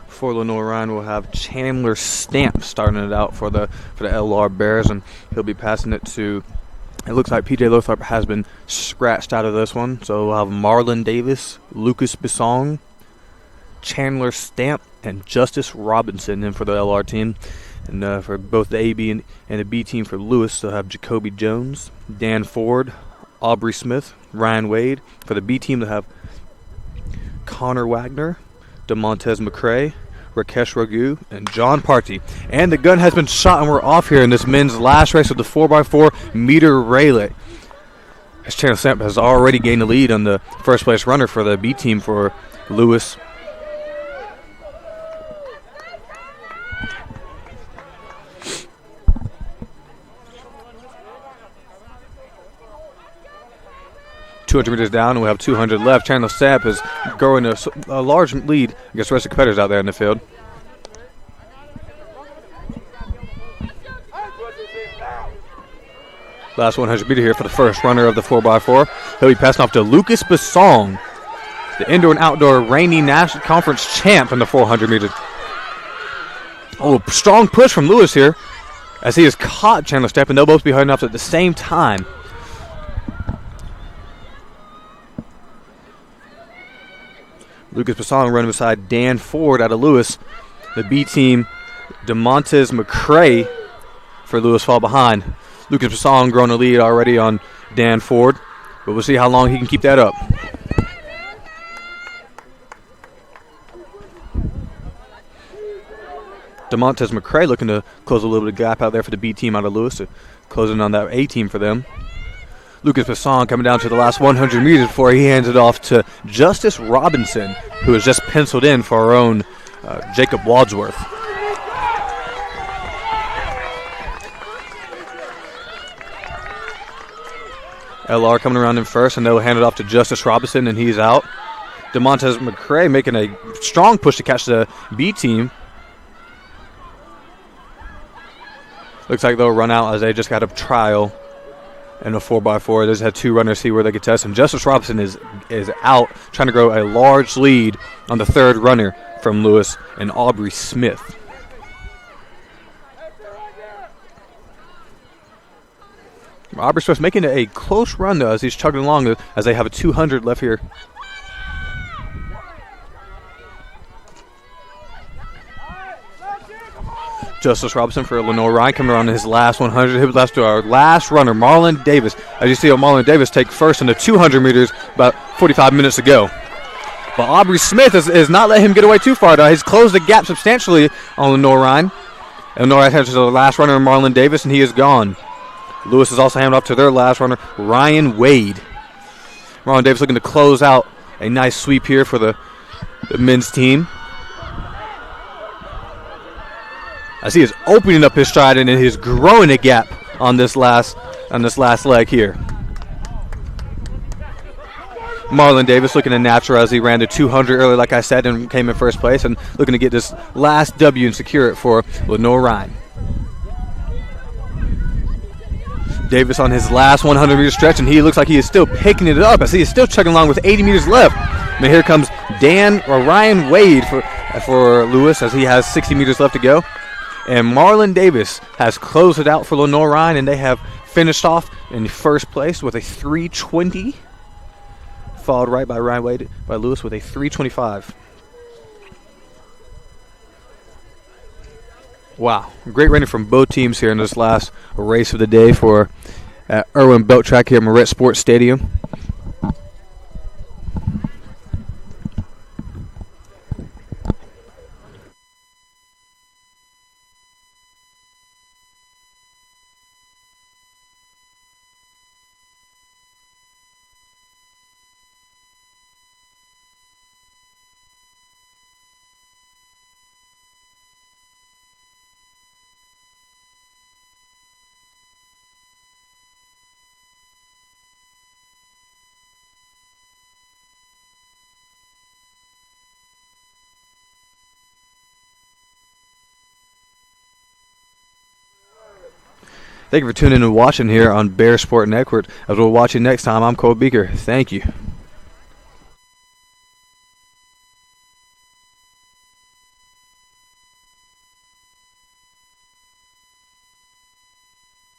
Speaker 3: For Lenoir-Rhyne, we'll have Chandler Stamp starting it out for the LR Bears, and he'll be passing it to. It looks like PJ Lothrop has been scratched out of this one, so we'll have Marlon Davis, Lucas Bissong, Chandler Stamp, and Justice Robinson in for the LR team. And for both the AB and the B team for Lewis, they'll have Jacoby Jones, Dan Ford, Aubrey Smith, Ryan Wade. For the B team, they'll have Connor Wagner, DeMontez McCrae, Rakesh Ragu, and John Party. And the gun has been shot, and we're off here in this men's last race of the 4x4 meter relay. As Chandler Stamp has already gained the lead on the first place runner for the B team for Lewis. .200 meters down, and we have 200 left. Chandler Stamp is growing a large lead against the rest of the competitors out there in the field. Last 100 meter here for the first runner of the 4x4. He'll be passing off to Lucas Bissong, the indoor and outdoor Rainy National Conference champ in the 400 meters. Oh, strong push from Lewis here as he has caught Chandler Stamp, and they'll both be heading off at the same time. Lucas Bissong running beside Dan Ford out of Lewis. The B team, DeMontez McCrae for Lewis fall behind. Lucas Bissong growing a lead already on Dan Ford, but we'll see how long he can keep that up. DeMontez McCrae looking to close a little bit of gap out there for the B team out of Lewis, closing on that A team for them. Lucas Bissong coming down to the last 100 meters before he hands it off to Justice Robinson, who has just penciled in for our own Jacob Wadsworth. LR coming around in first, and they'll hand it off to Justice Robinson, and he's out. DeMontez McCrae making a strong push to catch the B team. Looks like they'll run out as they just got a trial in a 4x4. They just had two runners see where they could test, and Justice Robinson is out trying to grow a large lead on the third runner from Lewis and Aubrey Smith. Aubrey Smith making a close run though as he's chugging along as they have a 200 left here. Justice Robinson for Lenoir-Rhyne coming around in his last 100. He was left to our last runner, Marlon Davis. As you see, Marlon Davis take first in the 200 meters about 45 minutes ago. But Aubrey Smith is not letting him get away too far, though. He's closed the gap substantially on Lenoir-Rhyne. And Lenoir-Rhyne has to the last runner, Marlon Davis, and he is gone. Lewis is also handed off to their last runner, Ryan Wade. Marlon Davis looking to close out a nice sweep here for the men's team. as he is opening up his stride and he's growing a gap on this last leg here. Marlon Davis looking to natural as he ran to 200 early, like I said, and came in first place, and looking to get this last W and secure it for Lenoir-Rhyne. Davis on his last 100-meter stretch, and he looks like he is still picking it up as he is still chugging along with 80 meters left. And here comes Ryan Wade for Lewis as he has 60 meters left to go. And Marlon Davis has closed it out for Lenoir-Rhyne, and they have finished off in first place with a 3:20. Followed right by Ryan Wade by Lewis with a 3:25. Wow, great running from both teams here in this last race of the day for Irwin Belt Track here at Moret Sports Stadium. Thank you for tuning in and watching here on Bear Sport Network. As we'll watch you next time, I'm Cole Beaker. Thank you.